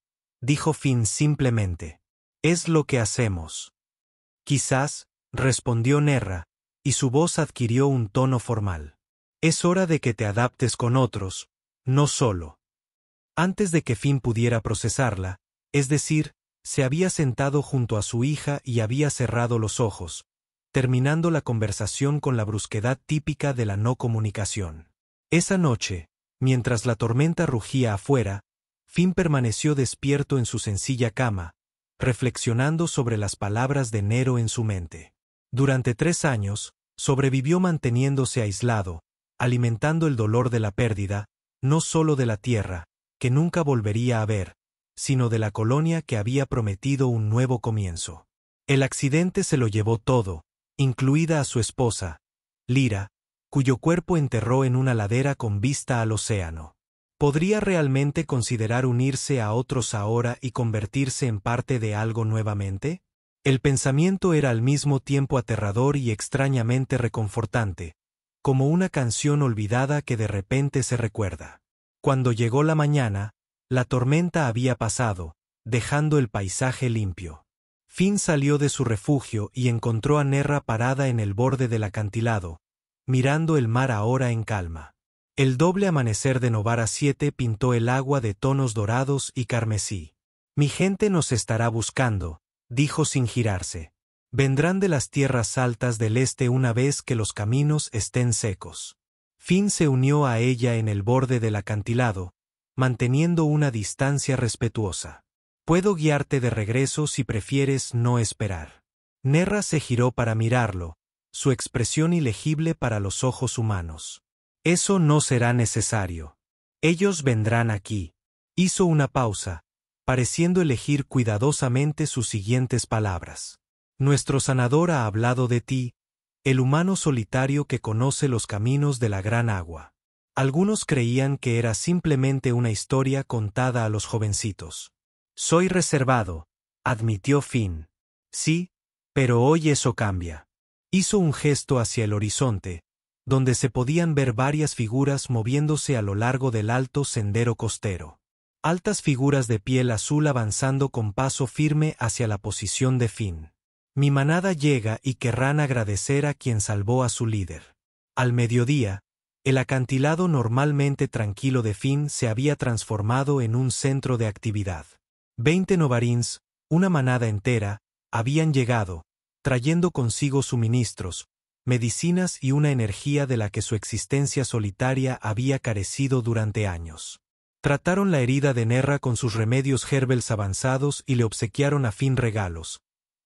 A: dijo Finn simplemente. Es lo que hacemos. Quizás, respondió Nerra, y su voz adquirió un tono formal. Es hora de que te adaptes con otros, no solo. Antes de que Finn pudiera procesarla, es decir, se había sentado junto a su hija y había cerrado los ojos, terminando la conversación con la brusquedad típica de la no comunicación. Esa noche, mientras la tormenta rugía afuera, Finn permaneció despierto en su sencilla cama, reflexionando sobre las palabras de Nero en su mente. Durante 3 años, sobrevivió manteniéndose aislado, alimentando el dolor de la pérdida, no solo de la tierra, que nunca volvería a ver, sino de la colonia que había prometido un nuevo comienzo. El accidente se lo llevó todo, incluida a su esposa, Lyra, cuyo cuerpo enterró en una ladera con vista al océano. ¿Podría realmente considerar unirse a otros ahora y convertirse en parte de algo nuevamente? El pensamiento era al mismo tiempo aterrador y extrañamente reconfortante, como una canción olvidada que de repente se recuerda. Cuando llegó la mañana, la tormenta había pasado, dejando el paisaje limpio. Finn salió de su refugio y encontró a Nerra parada en el borde del acantilado, mirando el mar ahora en calma. El doble amanecer de Novara 7 pintó el agua de tonos dorados y carmesí. Mi gente nos estará buscando, dijo sin girarse. Vendrán de las tierras altas del este una vez que los caminos estén secos. Finn se unió a ella en el borde del acantilado, manteniendo una distancia respetuosa. Puedo guiarte de regreso si prefieres no esperar. Nerra se giró para mirarlo, su expresión ilegible para los ojos humanos. Eso no será necesario. Ellos vendrán aquí. Hizo una pausa, pareciendo elegir cuidadosamente sus siguientes palabras. Nuestro sanador ha hablado de ti, el humano solitario que conoce los caminos de la gran agua. Algunos creían que era simplemente una historia contada a los jovencitos. Soy reservado, admitió Finn. Sí, pero hoy eso cambia. Hizo un gesto hacia el horizonte, donde se podían ver varias figuras moviéndose a lo largo del alto sendero costero. Altas figuras de piel azul avanzando con paso firme hacia la posición de Finn. Mi manada llega y querrán agradecer a quien salvó a su líder. Al mediodía, el acantilado normalmente tranquilo de Finn se había transformado en un centro de actividad. 20 novarins, una manada entera, habían llegado, trayendo consigo suministros, medicinas y una energía de la que su existencia solitaria había carecido durante años. Trataron la herida de Nerra con sus remedios herbales avanzados y le obsequiaron a Finn regalos,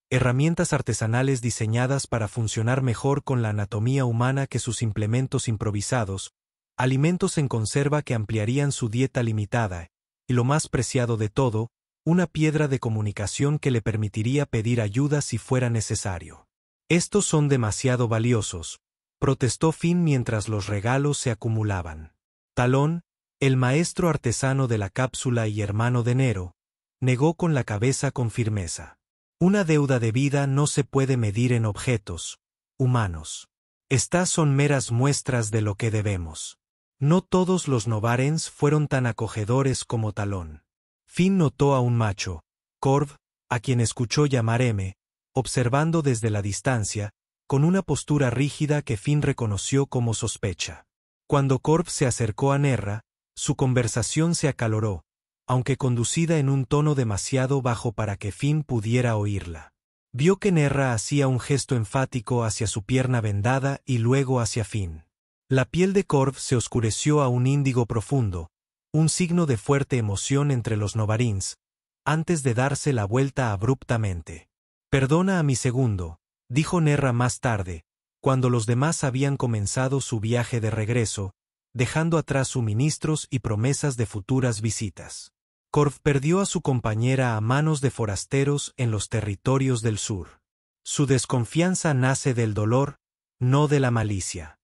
A: herramientas artesanales diseñadas para funcionar mejor con la anatomía humana que sus implementos improvisados, alimentos en conserva que ampliarían su dieta limitada, y lo más preciado de todo, una piedra de comunicación que le permitiría pedir ayuda si fuera necesario. Estos son demasiado valiosos, protestó Finn mientras los regalos se acumulaban. Talón, el maestro artesano de la cápsula y hermano de Nero, negó con la cabeza con firmeza. Una deuda de vida no se puede medir en objetos humanos. Estas son meras muestras de lo que debemos. No todos los novarens fueron tan acogedores como Talón. Finn notó a un macho, Corv, a quien escuchó llamar M, observando desde la distancia, con una postura rígida que Finn reconoció como sospecha. Cuando Corv se acercó a Nerra, su conversación se acaloró, aunque conducida en un tono demasiado bajo para que Finn pudiera oírla. Vio que Nerra hacía un gesto enfático hacia su pierna vendada y luego hacia Finn. La piel de Corv se oscureció a un índigo profundo, un signo de fuerte emoción entre los novarins, antes de darse la vuelta abruptamente. Perdona a mi segundo, dijo Nerra más tarde, cuando los demás habían comenzado su viaje de regreso, dejando atrás suministros y promesas de futuras visitas. Corv perdió a su compañera a manos de forasteros en los territorios del sur. Su desconfianza nace del dolor, no de la malicia.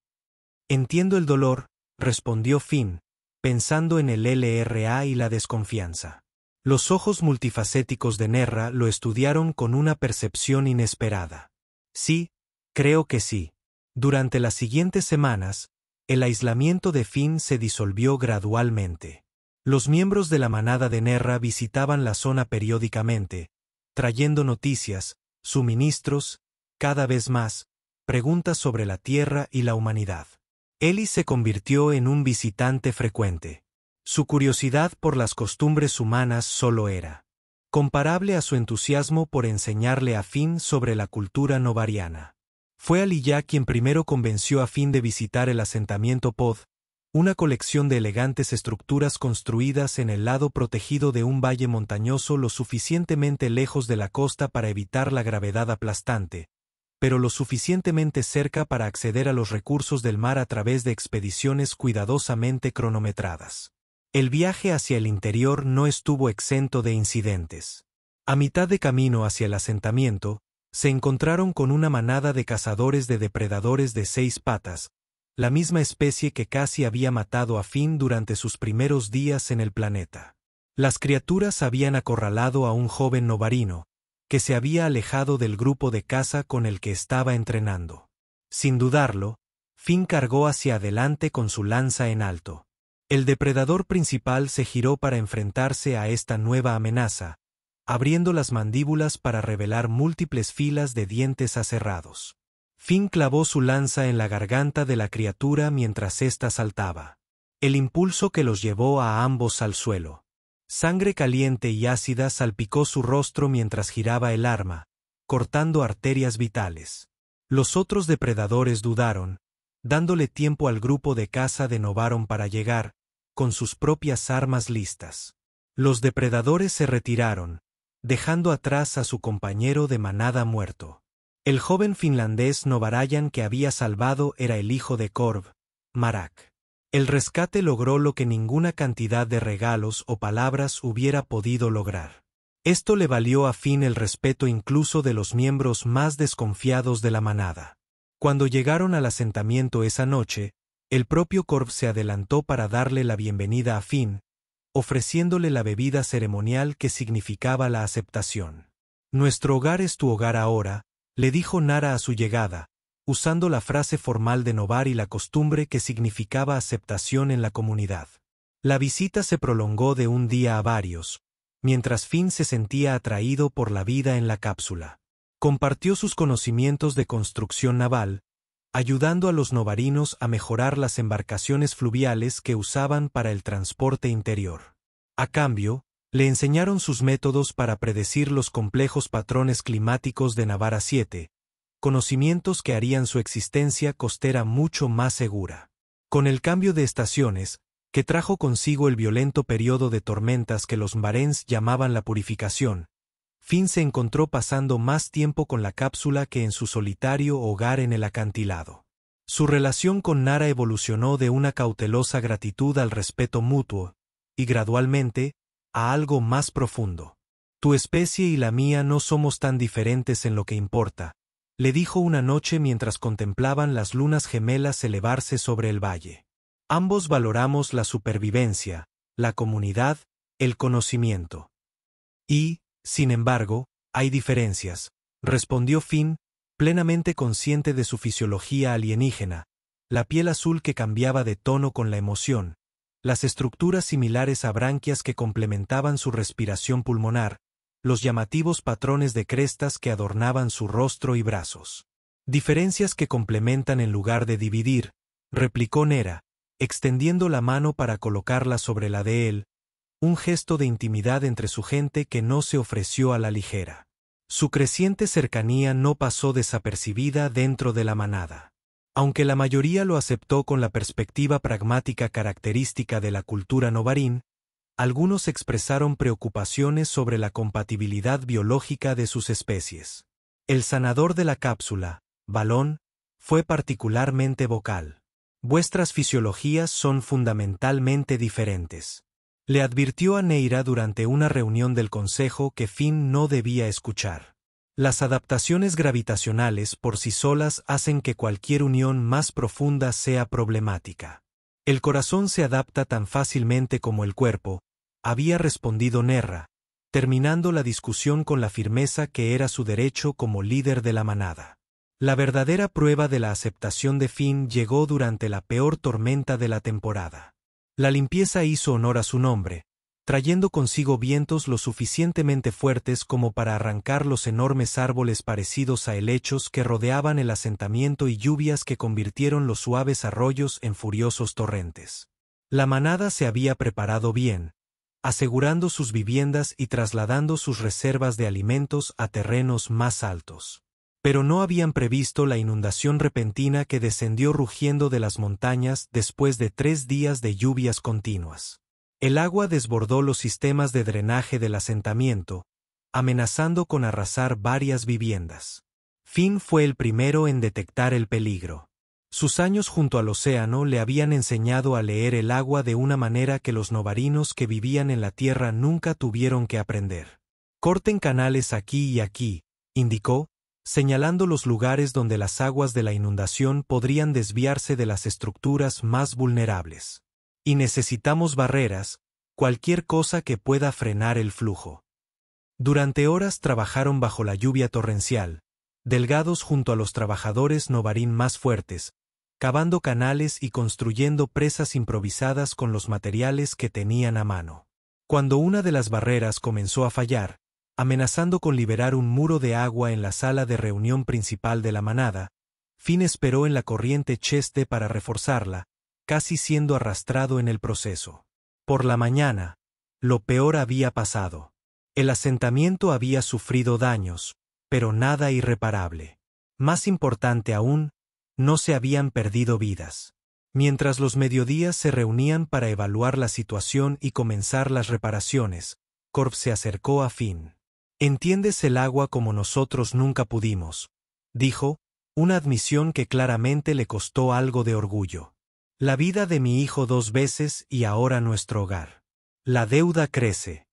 A: Entiendo el dolor, respondió Finn, pensando en el LRA y la desconfianza. Los ojos multifacéticos de Nerra lo estudiaron con una percepción inesperada. Sí, Creo que sí. Durante las siguientes semanas, el aislamiento de Finn se disolvió gradualmente. Los miembros de la manada de Nerra visitaban la zona periódicamente, trayendo noticias, suministros, cada vez más, preguntas sobre la Tierra y la humanidad. Ellie se convirtió en un visitante frecuente. Su curiosidad por las costumbres humanas solo era comparable a su entusiasmo por enseñarle a Finn sobre la cultura novariana. Fue Aliyah quien primero convenció a Finn de visitar el asentamiento Pod, una colección de elegantes estructuras construidas en el lado protegido de un valle montañoso lo suficientemente lejos de la costa para evitar la gravedad aplastante, pero lo suficientemente cerca para acceder a los recursos del mar a través de expediciones cuidadosamente cronometradas. El viaje hacia el interior no estuvo exento de incidentes. A mitad de camino hacia el asentamiento, se encontraron con una manada de cazadores de depredadores de 6 patas, la misma especie que casi había matado a Finn durante sus primeros días en el planeta. Las criaturas habían acorralado a un joven novarino, que se había alejado del grupo de caza con el que estaba entrenando. Sin dudarlo, Finn cargó hacia adelante con su lanza en alto. El depredador principal se giró para enfrentarse a esta nueva amenaza, abriendo las mandíbulas para revelar múltiples filas de dientes aserrados. Finn clavó su lanza en la garganta de la criatura mientras ésta saltaba. El impulso que los llevó a ambos al suelo. Sangre caliente y ácida salpicó su rostro mientras giraba el arma, cortando arterias vitales. Los otros depredadores dudaron, dándole tiempo al grupo de caza de Novaron para llegar, con sus propias armas listas. Los depredadores se retiraron, dejando atrás a su compañero de manada muerto. El joven finlandés Novarayan que había salvado era el hijo de Korv, Marak. El rescate logró lo que ninguna cantidad de regalos o palabras hubiera podido lograr. Esto le valió a Finn el respeto incluso de los miembros más desconfiados de la manada. Cuando llegaron al asentamiento esa noche, el propio Korv se adelantó para darle la bienvenida a Finn, ofreciéndole la bebida ceremonial que significaba la aceptación. «Nuestro hogar es tu hogar ahora», le dijo Nara a su llegada, usando la frase formal de Novar y la costumbre que significaba aceptación en la comunidad. La visita se prolongó de un día a varios, mientras Finn se sentía atraído por la vida en la cápsula. Compartió sus conocimientos de construcción naval, ayudando a los novarinos a mejorar las embarcaciones fluviales que usaban para el transporte interior. A cambio, le enseñaron sus métodos para predecir los complejos patrones climáticos de Navara 7, conocimientos que harían su existencia costera mucho más segura. Con el cambio de estaciones, que trajo consigo el violento periodo de tormentas que los Mbarens llamaban la purificación, Finn se encontró pasando más tiempo con la cápsula que en su solitario hogar en el acantilado. Su relación con Nara evolucionó de una cautelosa gratitud al respeto mutuo, y gradualmente, a algo más profundo. «Tu especie y la mía no somos tan diferentes en lo que importa», le dijo una noche mientras contemplaban las lunas gemelas elevarse sobre el valle. «Ambos valoramos la supervivencia, la comunidad, el conocimiento. Y, sin embargo, hay diferencias», respondió Finn, plenamente consciente de su fisiología alienígena, la piel azul que cambiaba de tono con la emoción, las estructuras similares a branquias que complementaban su respiración pulmonar, los llamativos patrones de crestas que adornaban su rostro y brazos. «Diferencias que complementan en lugar de dividir», replicó Nera, extendiendo la mano para colocarla sobre la de él, un gesto de intimidad entre su gente que no se ofreció a la ligera. Su creciente cercanía no pasó desapercibida dentro de la manada. Aunque la mayoría lo aceptó con la perspectiva pragmática característica de la cultura novarín, algunos expresaron preocupaciones sobre la compatibilidad biológica de sus especies. El sanador de la cápsula, Balón, fue particularmente vocal. «Vuestras fisiologías son fundamentalmente diferentes», le advirtió a Neira durante una reunión del consejo que Finn no debía escuchar. «Las adaptaciones gravitacionales por sí solas hacen que cualquier unión más profunda sea problemática. El corazón se adapta tan fácilmente como el cuerpo», había respondido Nerra, terminando la discusión con la firmeza que era su derecho como líder de la manada. La verdadera prueba de la aceptación de Finn llegó durante la peor tormenta de la temporada. La limpieza hizo honor a su nombre, trayendo consigo vientos lo suficientemente fuertes como para arrancar los enormes árboles parecidos a helechos que rodeaban el asentamiento y lluvias que convirtieron los suaves arroyos en furiosos torrentes. La manada se había preparado bien, asegurando sus viviendas y trasladando sus reservas de alimentos a terrenos más altos. Pero no habían previsto la inundación repentina que descendió rugiendo de las montañas después de 3 días de lluvias continuas. El agua desbordó los sistemas de drenaje del asentamiento, amenazando con arrasar varias viviendas. Finn fue el primero en detectar el peligro. Sus años junto al océano le habían enseñado a leer el agua de una manera que los novarinos que vivían en la tierra nunca tuvieron que aprender. «Corten canales aquí y aquí», indicó, señalando los lugares donde las aguas de la inundación podrían desviarse de las estructuras más vulnerables. «Y necesitamos barreras, cualquier cosa que pueda frenar el flujo». Durante horas trabajaron bajo la lluvia torrencial, delgados junto a los trabajadores novarín más fuertes, cavando canales y construyendo presas improvisadas con los materiales que tenían a mano. Cuando una de las barreras comenzó a fallar, amenazando con liberar un muro de agua en la sala de reunión principal de la manada, Finn esperó en la corriente Cheste para reforzarla, casi siendo arrastrado en el proceso. Por la mañana, lo peor había pasado. El asentamiento había sufrido daños, pero nada irreparable. Más importante aún, no se habían perdido vidas. Mientras los mediodías se reunían para evaluar la situación y comenzar las reparaciones, Corv se acercó a Finn. «Entiendes el agua como nosotros nunca pudimos», dijo, una admisión que claramente le costó algo de orgullo. «La vida de mi hijo 2 veces y ahora nuestro hogar. La deuda crece».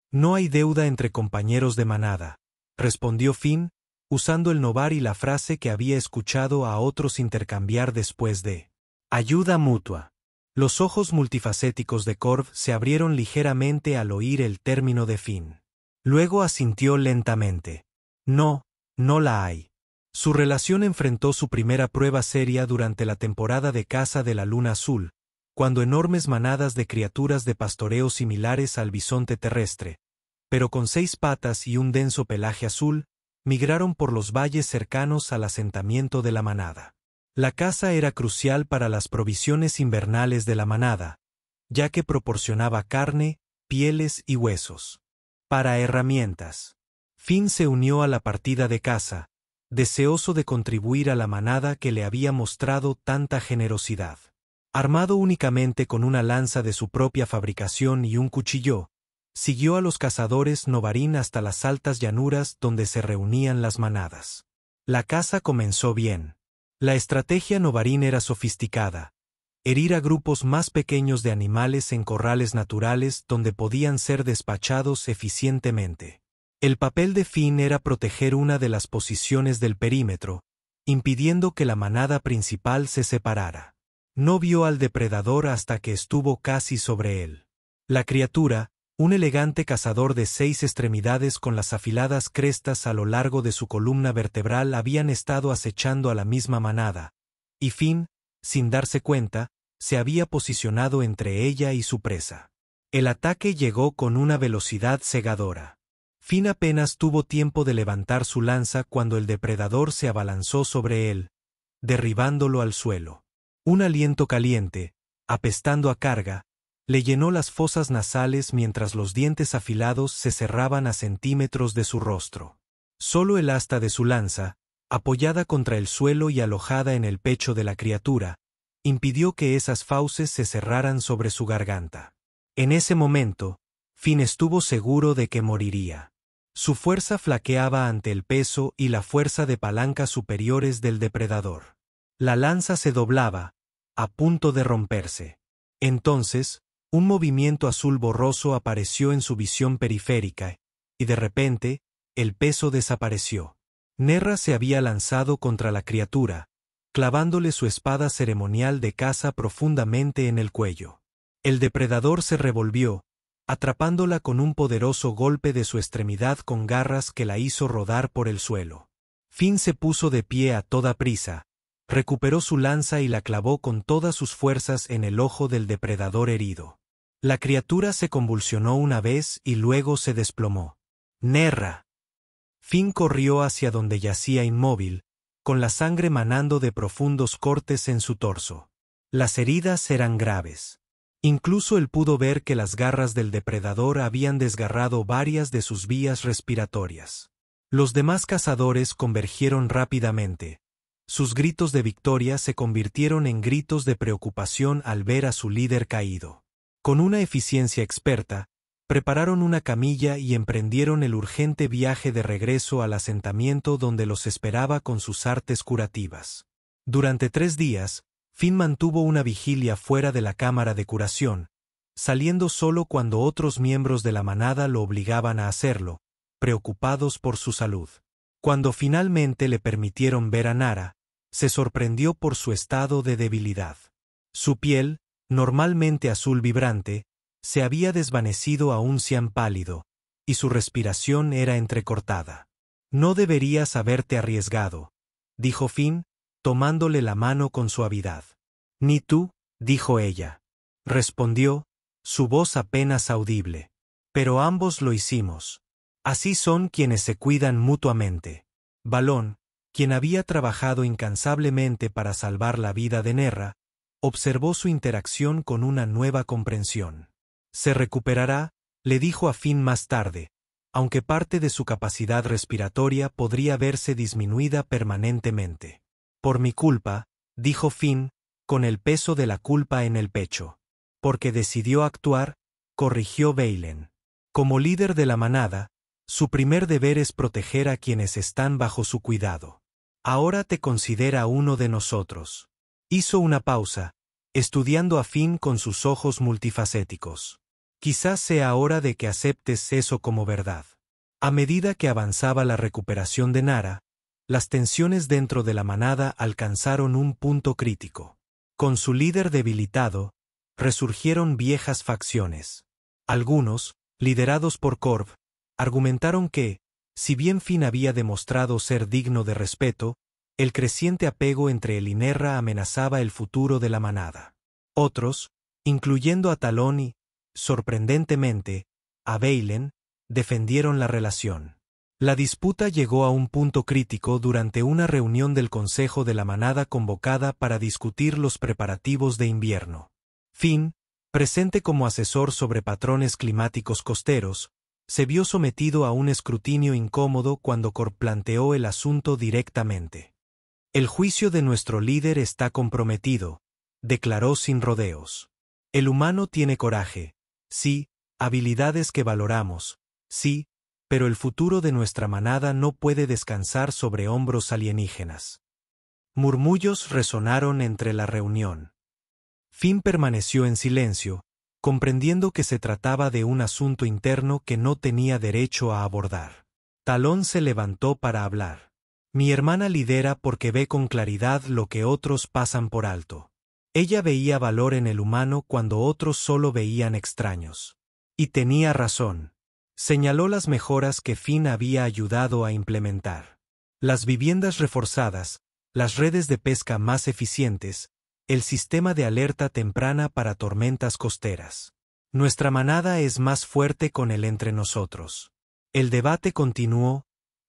A: «No hay deuda entre compañeros de manada», respondió Finn, usando el novar y la frase que había escuchado a otros intercambiar después de «ayuda mutua». Los ojos multifacéticos de Corv se abrieron ligeramente al oír el término de Finn. Luego asintió lentamente. «No, no la hay». Su relación enfrentó su primera prueba seria durante la temporada de caza de la luna azul, cuando enormes manadas de criaturas de pastoreo similares al bisonte terrestre, pero con 6 patas y un denso pelaje azul, migraron por los valles cercanos al asentamiento de la manada. La caza era crucial para las provisiones invernales de la manada, ya que proporcionaba carne, pieles y huesos. Para herramientas. Finn se unió a la partida de caza, deseoso de contribuir a la manada que le había mostrado tanta generosidad. Armado únicamente con una lanza de su propia fabricación y un cuchillo, siguió a los cazadores novarín hasta las altas llanuras donde se reunían las manadas. La caza comenzó bien. La estrategia novarín era sofisticada: herir a grupos más pequeños de animales en corrales naturales donde podían ser despachados eficientemente. El papel de Finn era proteger una de las posiciones del perímetro, impidiendo que la manada principal se separara. No vio al depredador hasta que estuvo casi sobre él. La criatura, un elegante cazador de 6 extremidades con las afiladas crestas a lo largo de su columna vertebral, habían estado acechando a la misma manada, y Finn, sin darse cuenta, se había posicionado entre ella y su presa. El ataque llegó con una velocidad cegadora. Finn apenas tuvo tiempo de levantar su lanza cuando el depredador se abalanzó sobre él, derribándolo al suelo. Un aliento caliente, apestando a carga, le llenó las fosas nasales mientras los dientes afilados se cerraban a centímetros de su rostro. Solo el asta de su lanza, apoyada contra el suelo y alojada en el pecho de la criatura, impidió que esas fauces se cerraran sobre su garganta. En ese momento, Finn estuvo seguro de que moriría. Su fuerza flaqueaba ante el peso y la fuerza de palancas superiores del depredador. La lanza se doblaba, a punto de romperse. Entonces, un movimiento azul borroso apareció en su visión periférica, y de repente, el peso desapareció. Nerra se había lanzado contra la criatura, clavándole su espada ceremonial de caza profundamente en el cuello. El depredador se revolvió, atrapándola con un poderoso golpe de su extremidad con garras que la hizo rodar por el suelo. Fin se puso de pie a toda prisa, recuperó su lanza y la clavó con todas sus fuerzas en el ojo del depredador herido. La criatura se convulsionó una vez y luego se desplomó. ¡Nerra! Fin corrió hacia donde yacía inmóvil, con la sangre manando de profundos cortes en su torso. Las heridas eran graves. Incluso él pudo ver que las garras del depredador habían desgarrado varias de sus vías respiratorias. Los demás cazadores convergieron rápidamente. Sus gritos de victoria se convirtieron en gritos de preocupación al ver a su líder caído. Con una eficiencia experta, prepararon una camilla y emprendieron el urgente viaje de regreso al asentamiento donde los esperaba con sus artes curativas. Durante 3 días, Fin mantuvo una vigilia fuera de la cámara de curación, saliendo solo cuando otros miembros de la manada lo obligaban a hacerlo, preocupados por su salud. Cuando finalmente le permitieron ver a Nara, se sorprendió por su estado de debilidad. Su piel, normalmente azul vibrante, se había desvanecido a un cian pálido, y su respiración era entrecortada. «No deberías haberte arriesgado», dijo Fin, tomándole la mano con suavidad. «Ni tú», dijo ella. Respondió, su voz apenas audible. «Pero ambos lo hicimos. Así son quienes se cuidan mutuamente». Balón, quien había trabajado incansablemente para salvar la vida de Nerra, observó su interacción con una nueva comprensión. «Se recuperará», le dijo a Fin más tarde, aunque parte de su capacidad respiratoria podría verse disminuida permanentemente. «Por mi culpa», dijo Fin, con el peso de la culpa en el pecho. «Porque decidió actuar», corrigió Valen. «Como líder de la manada, su primer deber es proteger a quienes están bajo su cuidado. Ahora te considera uno de nosotros». Hizo una pausa, estudiando a Fin con sus ojos multifacéticos. «Quizás sea hora de que aceptes eso como verdad». A medida que avanzaba la recuperación de Nara, las tensiones dentro de la manada alcanzaron un punto crítico. Con su líder debilitado, resurgieron viejas facciones. Algunos, liderados por Corv, argumentaron que, si bien Fin había demostrado ser digno de respeto, el creciente apego entre él y Nerra amenazaba el futuro de la manada. Otros, incluyendo a Talón y, sorprendentemente, a Valen, defendieron la relación. La disputa llegó a un punto crítico durante una reunión del Consejo de la Manada convocada para discutir los preparativos de invierno. Fin, presente como asesor sobre patrones climáticos costeros, se vio sometido a un escrutinio incómodo cuando Corp planteó el asunto directamente. «El juicio de nuestro líder está comprometido», declaró sin rodeos. «El humano tiene coraje, sí, habilidades que valoramos, sí, pero el futuro de nuestra manada no puede descansar sobre hombros alienígenas». Murmullos resonaron entre la reunión. Fin permaneció en silencio, comprendiendo que se trataba de un asunto interno que no tenía derecho a abordar. Talón se levantó para hablar. «Mi hermana lidera porque ve con claridad lo que otros pasan por alto. Ella veía valor en el humano cuando otros solo veían extraños. Y tenía razón». Señaló las mejoras que Fin había ayudado a implementar. Las viviendas reforzadas, las redes de pesca más eficientes, el sistema de alerta temprana para tormentas costeras. «Nuestra manada es más fuerte con él entre nosotros». El debate continuó,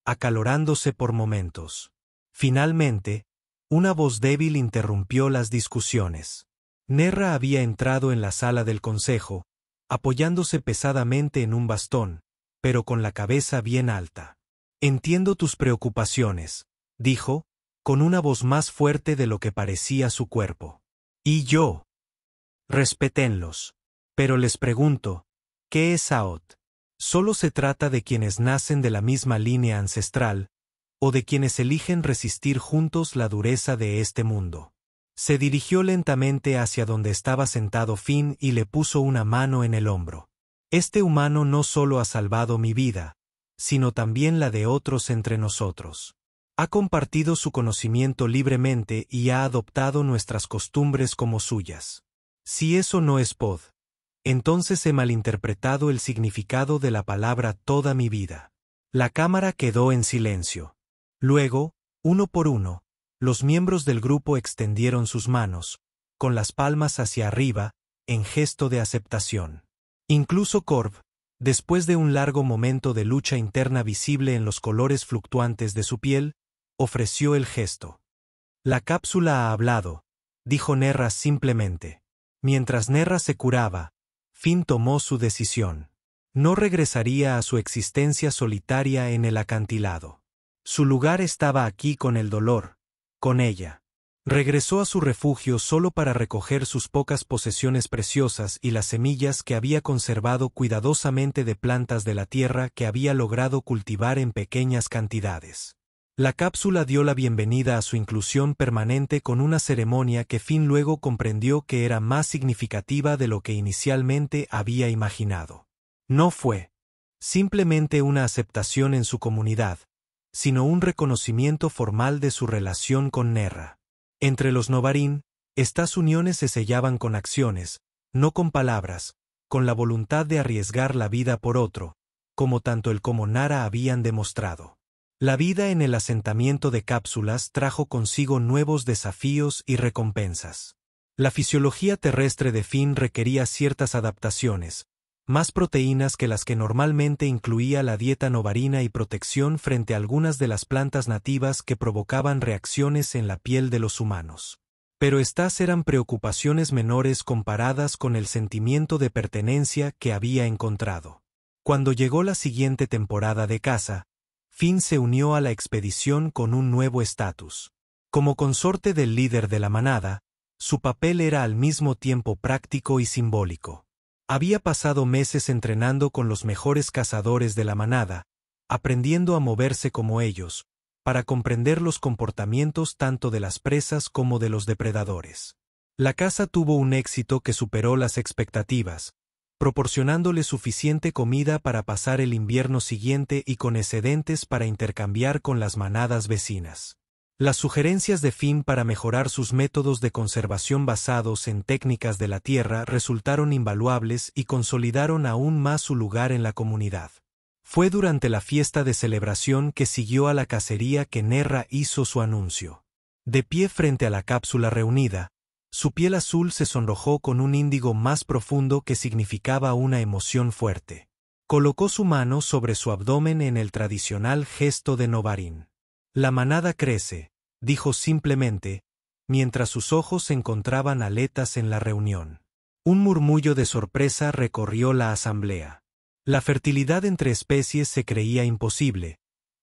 A: acalorándose por momentos. Finalmente, una voz débil interrumpió las discusiones. Nerra había entrado en la sala del consejo, apoyándose pesadamente en un bastón, pero con la cabeza bien alta. «Entiendo tus preocupaciones», dijo, con una voz más fuerte de lo que parecía su cuerpo. «Y yo. Respétenlos. Pero les pregunto, ¿qué es Aot? ¿Solo se trata de quienes nacen de la misma línea ancestral, o de quienes eligen resistir juntos la dureza de este mundo?» Se dirigió lentamente hacia donde estaba sentado Fin y le puso una mano en el hombro. «Este humano no solo ha salvado mi vida, sino también la de otros entre nosotros. Ha compartido su conocimiento libremente y ha adoptado nuestras costumbres como suyas. Si eso no es pod, entonces he malinterpretado el significado de la palabra toda mi vida». La cámara quedó en silencio. Luego, Uno por uno, los miembros del grupo extendieron sus manos, con las palmas hacia arriba, en gesto de aceptación. Incluso Corv, después de un largo momento de lucha interna visible en los colores fluctuantes de su piel, ofreció el gesto. La cápsula ha hablado, dijo Nerra simplemente. Mientras Nerra se curaba, Finn tomó su decisión. No regresaría a su existencia solitaria en el acantilado. Su lugar estaba aquí con el dolor, con ella. Regresó a su refugio solo para recoger sus pocas posesiones preciosas y las semillas que había conservado cuidadosamente de plantas de la tierra que había logrado cultivar en pequeñas cantidades. La cápsula dio la bienvenida a su inclusión permanente con una ceremonia que Finn luego comprendió que era más significativa de lo que inicialmente había imaginado. No fue simplemente una aceptación en su comunidad, sino un reconocimiento formal de su relación con Nerra. Entre los Novarín, estas uniones se sellaban con acciones, no con palabras, con la voluntad de arriesgar la vida por otro, como tanto él como Nara habían demostrado. La vida en el asentamiento de cápsulas trajo consigo nuevos desafíos y recompensas. La fisiología terrestre de Finn requería ciertas adaptaciones, más proteínas que las que normalmente incluía la dieta novarina y protección frente a algunas de las plantas nativas que provocaban reacciones en la piel de los humanos. Pero estas eran preocupaciones menores comparadas con el sentimiento de pertenencia que había encontrado. Cuando llegó la siguiente temporada de caza, Finn se unió a la expedición con un nuevo estatus. Como consorte del líder de la manada, su papel era al mismo tiempo práctico y simbólico. Había pasado meses entrenando con los mejores cazadores de la manada, aprendiendo a moverse como ellos, para comprender los comportamientos tanto de las presas como de los depredadores. La caza tuvo un éxito que superó las expectativas, proporcionándole suficiente comida para pasar el invierno siguiente y con excedentes para intercambiar con las manadas vecinas. Las sugerencias de Finn para mejorar sus métodos de conservación basados en técnicas de la tierra resultaron invaluables y consolidaron aún más su lugar en la comunidad. Fue durante la fiesta de celebración que siguió a la cacería que Nerra hizo su anuncio. De pie frente a la cápsula reunida, su piel azul se sonrojó con un índigo más profundo que significaba una emoción fuerte. Colocó su mano sobre su abdomen en el tradicional gesto de Novarín. La manada crece, dijo simplemente, mientras sus ojos encontraban aletas en la reunión. Un murmullo de sorpresa recorrió la asamblea. La fertilidad entre especies se creía imposible,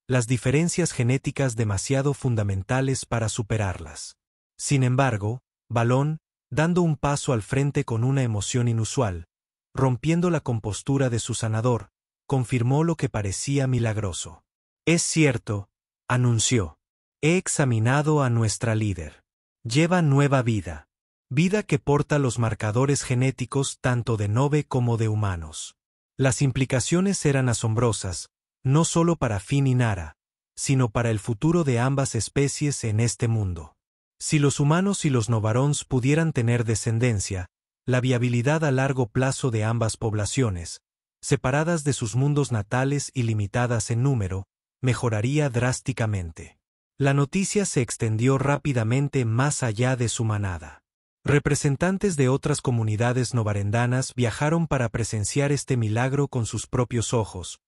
A: las diferencias genéticas demasiado fundamentales para superarlas. Sin embargo, Balón, dando un paso al frente con una emoción inusual, rompiendo la compostura de su sanador, confirmó lo que parecía milagroso. Es cierto, anunció. He examinado a nuestra líder. Lleva nueva vida. Vida que porta los marcadores genéticos tanto de Nove como de humanos. Las implicaciones eran asombrosas, no solo para Finn y Nara, sino para el futuro de ambas especies en este mundo. Si los humanos y los Novarons pudieran tener descendencia, la viabilidad a largo plazo de ambas poblaciones, separadas de sus mundos natales y limitadas en número, mejoraría drásticamente. La noticia se extendió rápidamente más allá de su manada. Representantes de otras comunidades novarendanas viajaron para presenciar este milagro con sus propios ojos,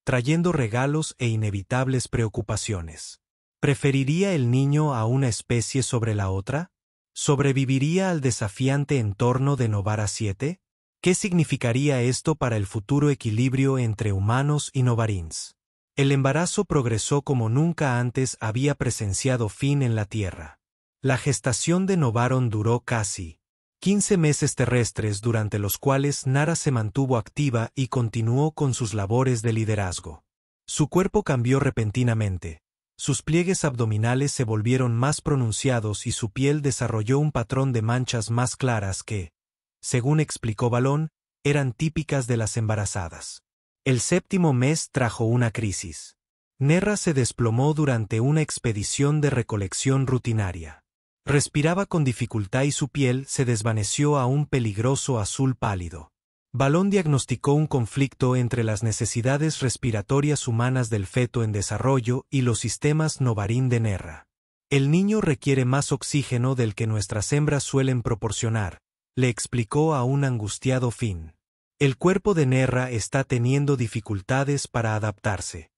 A: trayendo regalos e inevitables preocupaciones. ¿Preferiría el niño a una especie sobre la otra? ¿Sobreviviría al desafiante entorno de Novara 7? ¿Qué significaría esto para el futuro equilibrio entre humanos y Novarins? El embarazo progresó como nunca antes había presenciado Finn en la Tierra. La gestación de Novaron duró casi 15 meses terrestres durante los cuales Nara se mantuvo activa y continuó con sus labores de liderazgo. Su cuerpo cambió repentinamente. Sus pliegues abdominales se volvieron más pronunciados y su piel desarrolló un patrón de manchas más claras que, según explicó Balón, eran típicas de las embarazadas. El 7º mes trajo una crisis. Nerra se desplomó durante una expedición de recolección rutinaria. Respiraba con dificultad y su piel se desvaneció a un peligroso azul pálido. Balón diagnosticó un conflicto entre las necesidades respiratorias humanas del feto en desarrollo y los sistemas Novarín de Nerra. El niño requiere más oxígeno del que nuestras hembras suelen proporcionar, le explicó a un angustiado Finn. El cuerpo de Nerra está teniendo dificultades para adaptarse.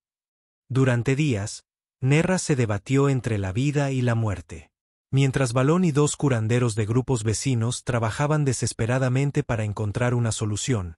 A: Durante días, Nerra se debatió entre la vida y la muerte. Mientras Balón y 2 curanderos de grupos vecinos trabajaban desesperadamente para encontrar una solución,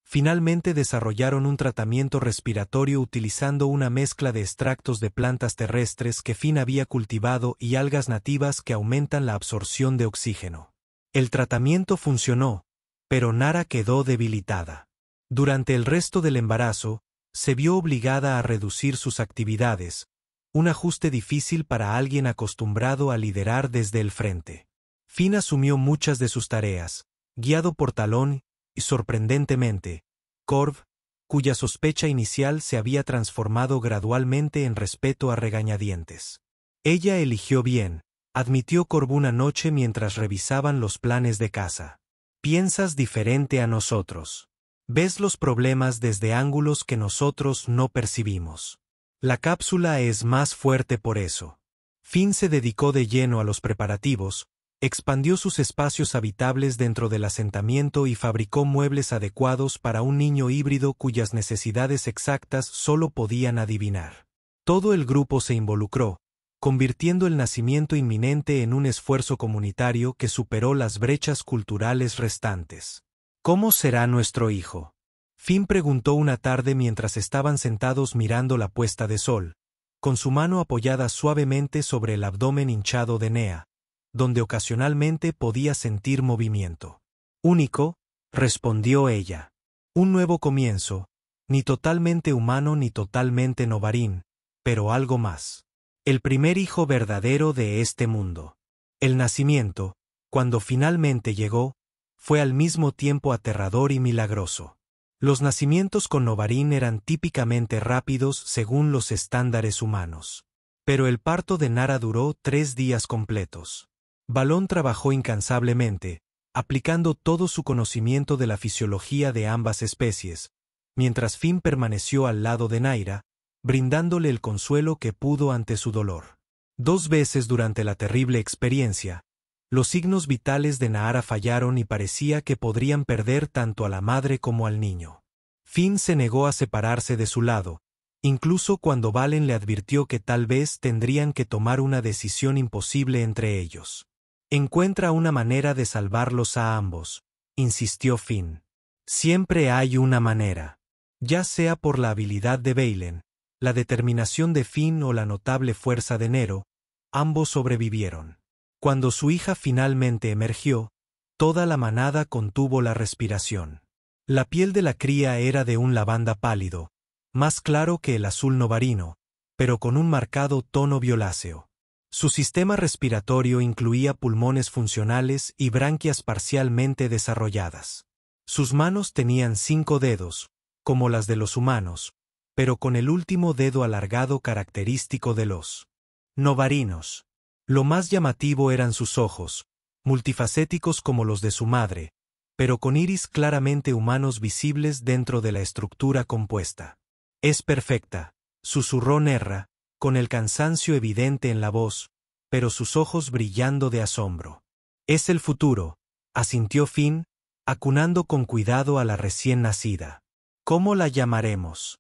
A: finalmente desarrollaron un tratamiento respiratorio utilizando una mezcla de extractos de plantas terrestres que Finn había cultivado y algas nativas que aumentan la absorción de oxígeno. El tratamiento funcionó, pero Nara quedó debilitada. Durante el resto del embarazo, se vio obligada a reducir sus actividades, un ajuste difícil para alguien acostumbrado a liderar desde el frente. Finn asumió muchas de sus tareas, guiado por Talón y, sorprendentemente, Corv, cuya sospecha inicial se había transformado gradualmente en respeto a regañadientes. Ella eligió bien, admitió Corv una noche mientras revisaban los planes de caza. Piensas diferente a nosotros. Ves los problemas desde ángulos que nosotros no percibimos. La cápsula es más fuerte por eso. Finn se dedicó de lleno a los preparativos, expandió sus espacios habitables dentro del asentamiento y fabricó muebles adecuados para un niño híbrido cuyas necesidades exactas solo podían adivinar. Todo el grupo se involucró, convirtiendo el nacimiento inminente en un esfuerzo comunitario que superó las brechas culturales restantes. ¿Cómo será nuestro hijo? Finn preguntó una tarde mientras estaban sentados mirando la puesta de sol, con su mano apoyada suavemente sobre el abdomen hinchado de Nea, donde ocasionalmente podía sentir movimiento. Único, respondió ella. Un nuevo comienzo, ni totalmente humano ni totalmente novarín, pero algo más. El primer hijo verdadero de este mundo. El nacimiento, cuando finalmente llegó, fue al mismo tiempo aterrador y milagroso. Los nacimientos con novarín eran típicamente rápidos según los estándares humanos. Pero el parto de Nara duró 3 días completos. Balón trabajó incansablemente, aplicando todo su conocimiento de la fisiología de ambas especies, mientras Finn permaneció al lado de Naira, brindándole el consuelo que pudo ante su dolor. 2 veces durante la terrible experiencia, los signos vitales de Nara fallaron y parecía que podrían perder tanto a la madre como al niño. Finn se negó a separarse de su lado, incluso cuando Valen le advirtió que tal vez tendrían que tomar una decisión imposible entre ellos. Encuentra una manera de salvarlos a ambos, insistió Finn. Siempre hay una manera. Ya sea por la habilidad de Baylen, la determinación de Finn o la notable fuerza de Nero, ambos sobrevivieron. Cuando su hija finalmente emergió, toda la manada contuvo la respiración. La piel de la cría era de un lavanda pálido, más claro que el azul novarino, pero con un marcado tono violáceo. Su sistema respiratorio incluía pulmones funcionales y branquias parcialmente desarrolladas. Sus manos tenían 5 dedos, como las de los humanos, pero con el último dedo alargado característico de los novarinos. Lo más llamativo eran sus ojos, multifacéticos como los de su madre, pero con iris claramente humanos visibles dentro de la estructura compuesta. Es perfecta, susurró Nerra, con el cansancio evidente en la voz, pero sus ojos brillando de asombro. Es el futuro, asintió Finn, acunando con cuidado a la recién nacida. ¿Cómo la llamaremos?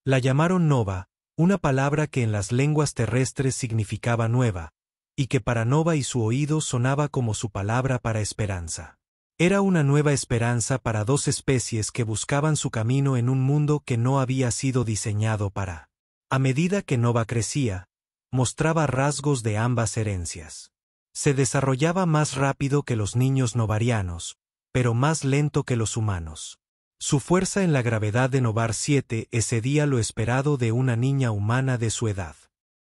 A: La llamaron Nova, una palabra que en las lenguas terrestres significaba nueva, y que para Nova y su oído sonaba como su palabra para esperanza. Era una nueva esperanza para 2 especies que buscaban su camino en un mundo que no había sido diseñado para. A medida que Nova crecía, mostraba rasgos de ambas herencias. Se desarrollaba más rápido que los niños novarianos, pero más lento que los humanos. Su fuerza en la gravedad de Novar 7 excedía lo esperado de una niña humana de su edad.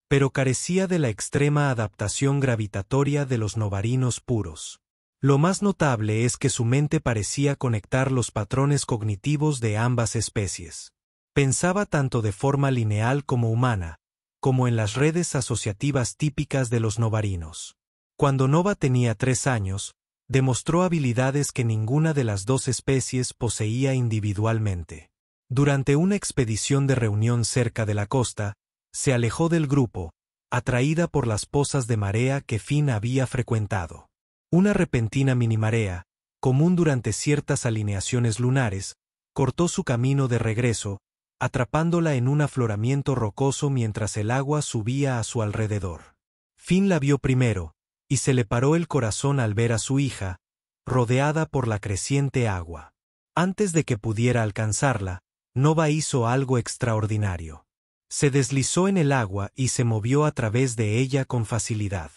A: Pero carecía de la extrema adaptación gravitatoria de los novarinos puros. Lo más notable es que su mente parecía conectar los patrones cognitivos de ambas especies. Pensaba tanto de forma lineal como humana, como en las redes asociativas típicas de los novarinos. Cuando Nova tenía 3 años, demostró habilidades que ninguna de las 2 especies poseía individualmente. Durante una expedición de reunión cerca de la costa, se alejó del grupo, atraída por las pozas de marea que Finn había frecuentado. Una repentina minimarea, común durante ciertas alineaciones lunares, cortó su camino de regreso, atrapándola en un afloramiento rocoso mientras el agua subía a su alrededor. Finn la vio primero, y se le paró el corazón al ver a su hija, rodeada por la creciente agua. Antes de que pudiera alcanzarla, Nova hizo algo extraordinario. Se deslizó en el agua y se movió a través de ella con facilidad.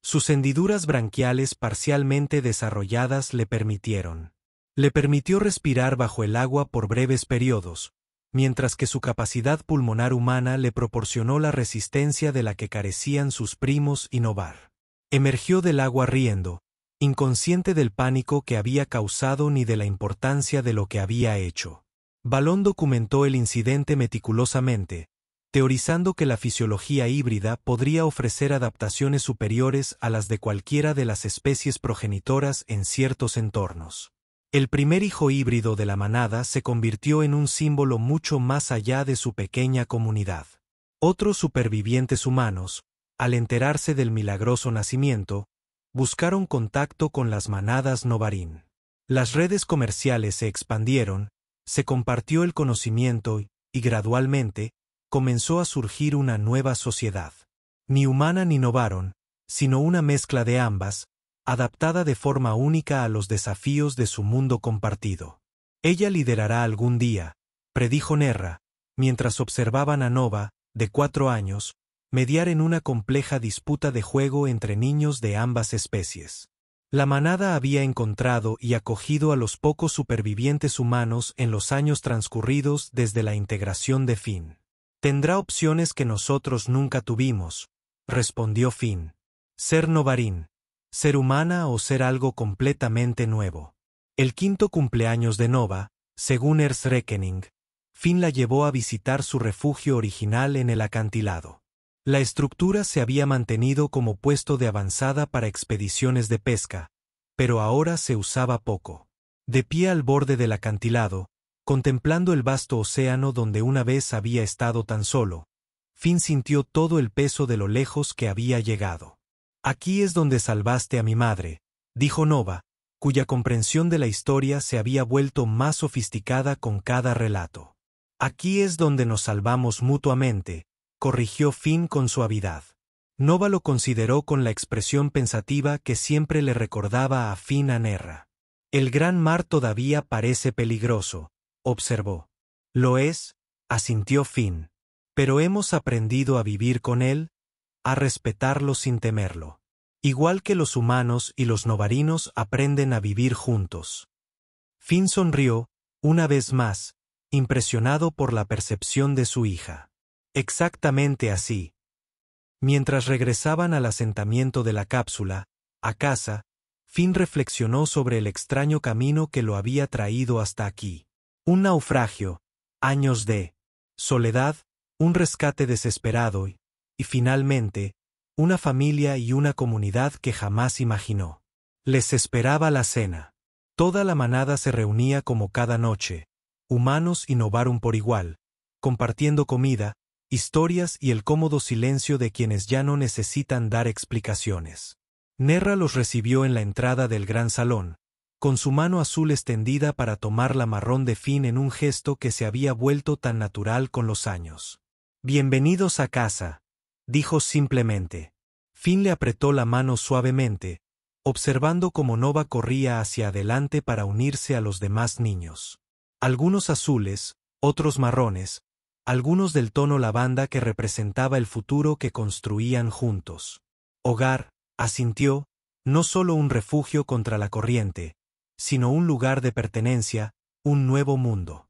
A: Sus hendiduras branquiales parcialmente desarrolladas le permitió respirar bajo el agua por breves periodos, mientras que su capacidad pulmonar humana le proporcionó la resistencia de la que carecían sus primos y Novar. Emergió del agua riendo, inconsciente del pánico que había causado ni de la importancia de lo que había hecho. Balón documentó el incidente meticulosamente, teorizando que la fisiología híbrida podría ofrecer adaptaciones superiores a las de cualquiera de las especies progenitoras en ciertos entornos. El primer hijo híbrido de la manada se convirtió en un símbolo mucho más allá de su pequeña comunidad. Otros supervivientes humanos, al enterarse del milagroso nacimiento, buscaron contacto con las manadas Novarín. Las redes comerciales se expandieron, se compartió el conocimiento y gradualmente, comenzó a surgir una nueva sociedad. Ni humana ni Novaron, sino una mezcla de ambas, adaptada de forma única a los desafíos de su mundo compartido. Ella liderará algún día, predijo Nerra, mientras observaban a Nova, de 4 años, mediar en una compleja disputa de juego entre niños de ambas especies. La manada había encontrado y acogido a los pocos supervivientes humanos en los años transcurridos desde la integración de Finn. Tendrá opciones que nosotros nunca tuvimos, respondió Finn. Ser Novarín, ser humana o ser algo completamente nuevo. El 5º cumpleaños de Nova, según Ers Reckoning, Finn la llevó a visitar su refugio original en el acantilado. La estructura se había mantenido como puesto de avanzada para expediciones de pesca, pero ahora se usaba poco. De pie al borde del acantilado, contemplando el vasto océano donde una vez había estado tan solo, Finn sintió todo el peso de lo lejos que había llegado. Aquí es donde salvaste a mi madre, dijo Nova, cuya comprensión de la historia se había vuelto más sofisticada con cada relato. Aquí es donde nos salvamos mutuamente, corrigió Finn con suavidad. Nova lo consideró con la expresión pensativa que siempre le recordaba a Finn a Nerra. El gran mar todavía parece peligroso, observó. Lo es, asintió Finn. Pero hemos aprendido a vivir con él, a respetarlo sin temerlo. Igual que los humanos y los novarinos aprenden a vivir juntos. Finn sonrió, una vez más, impresionado por la percepción de su hija. Exactamente así. Mientras regresaban al asentamiento de la cápsula, a casa, Finn reflexionó sobre el extraño camino que lo había traído hasta aquí. Un naufragio, años de soledad, un rescate desesperado y, finalmente, una familia y una comunidad que jamás imaginó. Les esperaba la cena. Toda la manada se reunía como cada noche, humanos y Novarum por igual, compartiendo comida, historias y el cómodo silencio de quienes ya no necesitan dar explicaciones. Nerra los recibió en la entrada del gran salón, con su mano azul extendida para tomar la marrón de Finn en un gesto que se había vuelto tan natural con los años. Bienvenidos a casa, dijo simplemente. Finn le apretó la mano suavemente, observando cómo Nova corría hacia adelante para unirse a los demás niños. Algunos azules, otros marrones, algunos del tono lavanda que representaba el futuro que construían juntos. Hogar, asintió, no solo un refugio contra la corriente, sino un lugar de pertenencia, un nuevo mundo.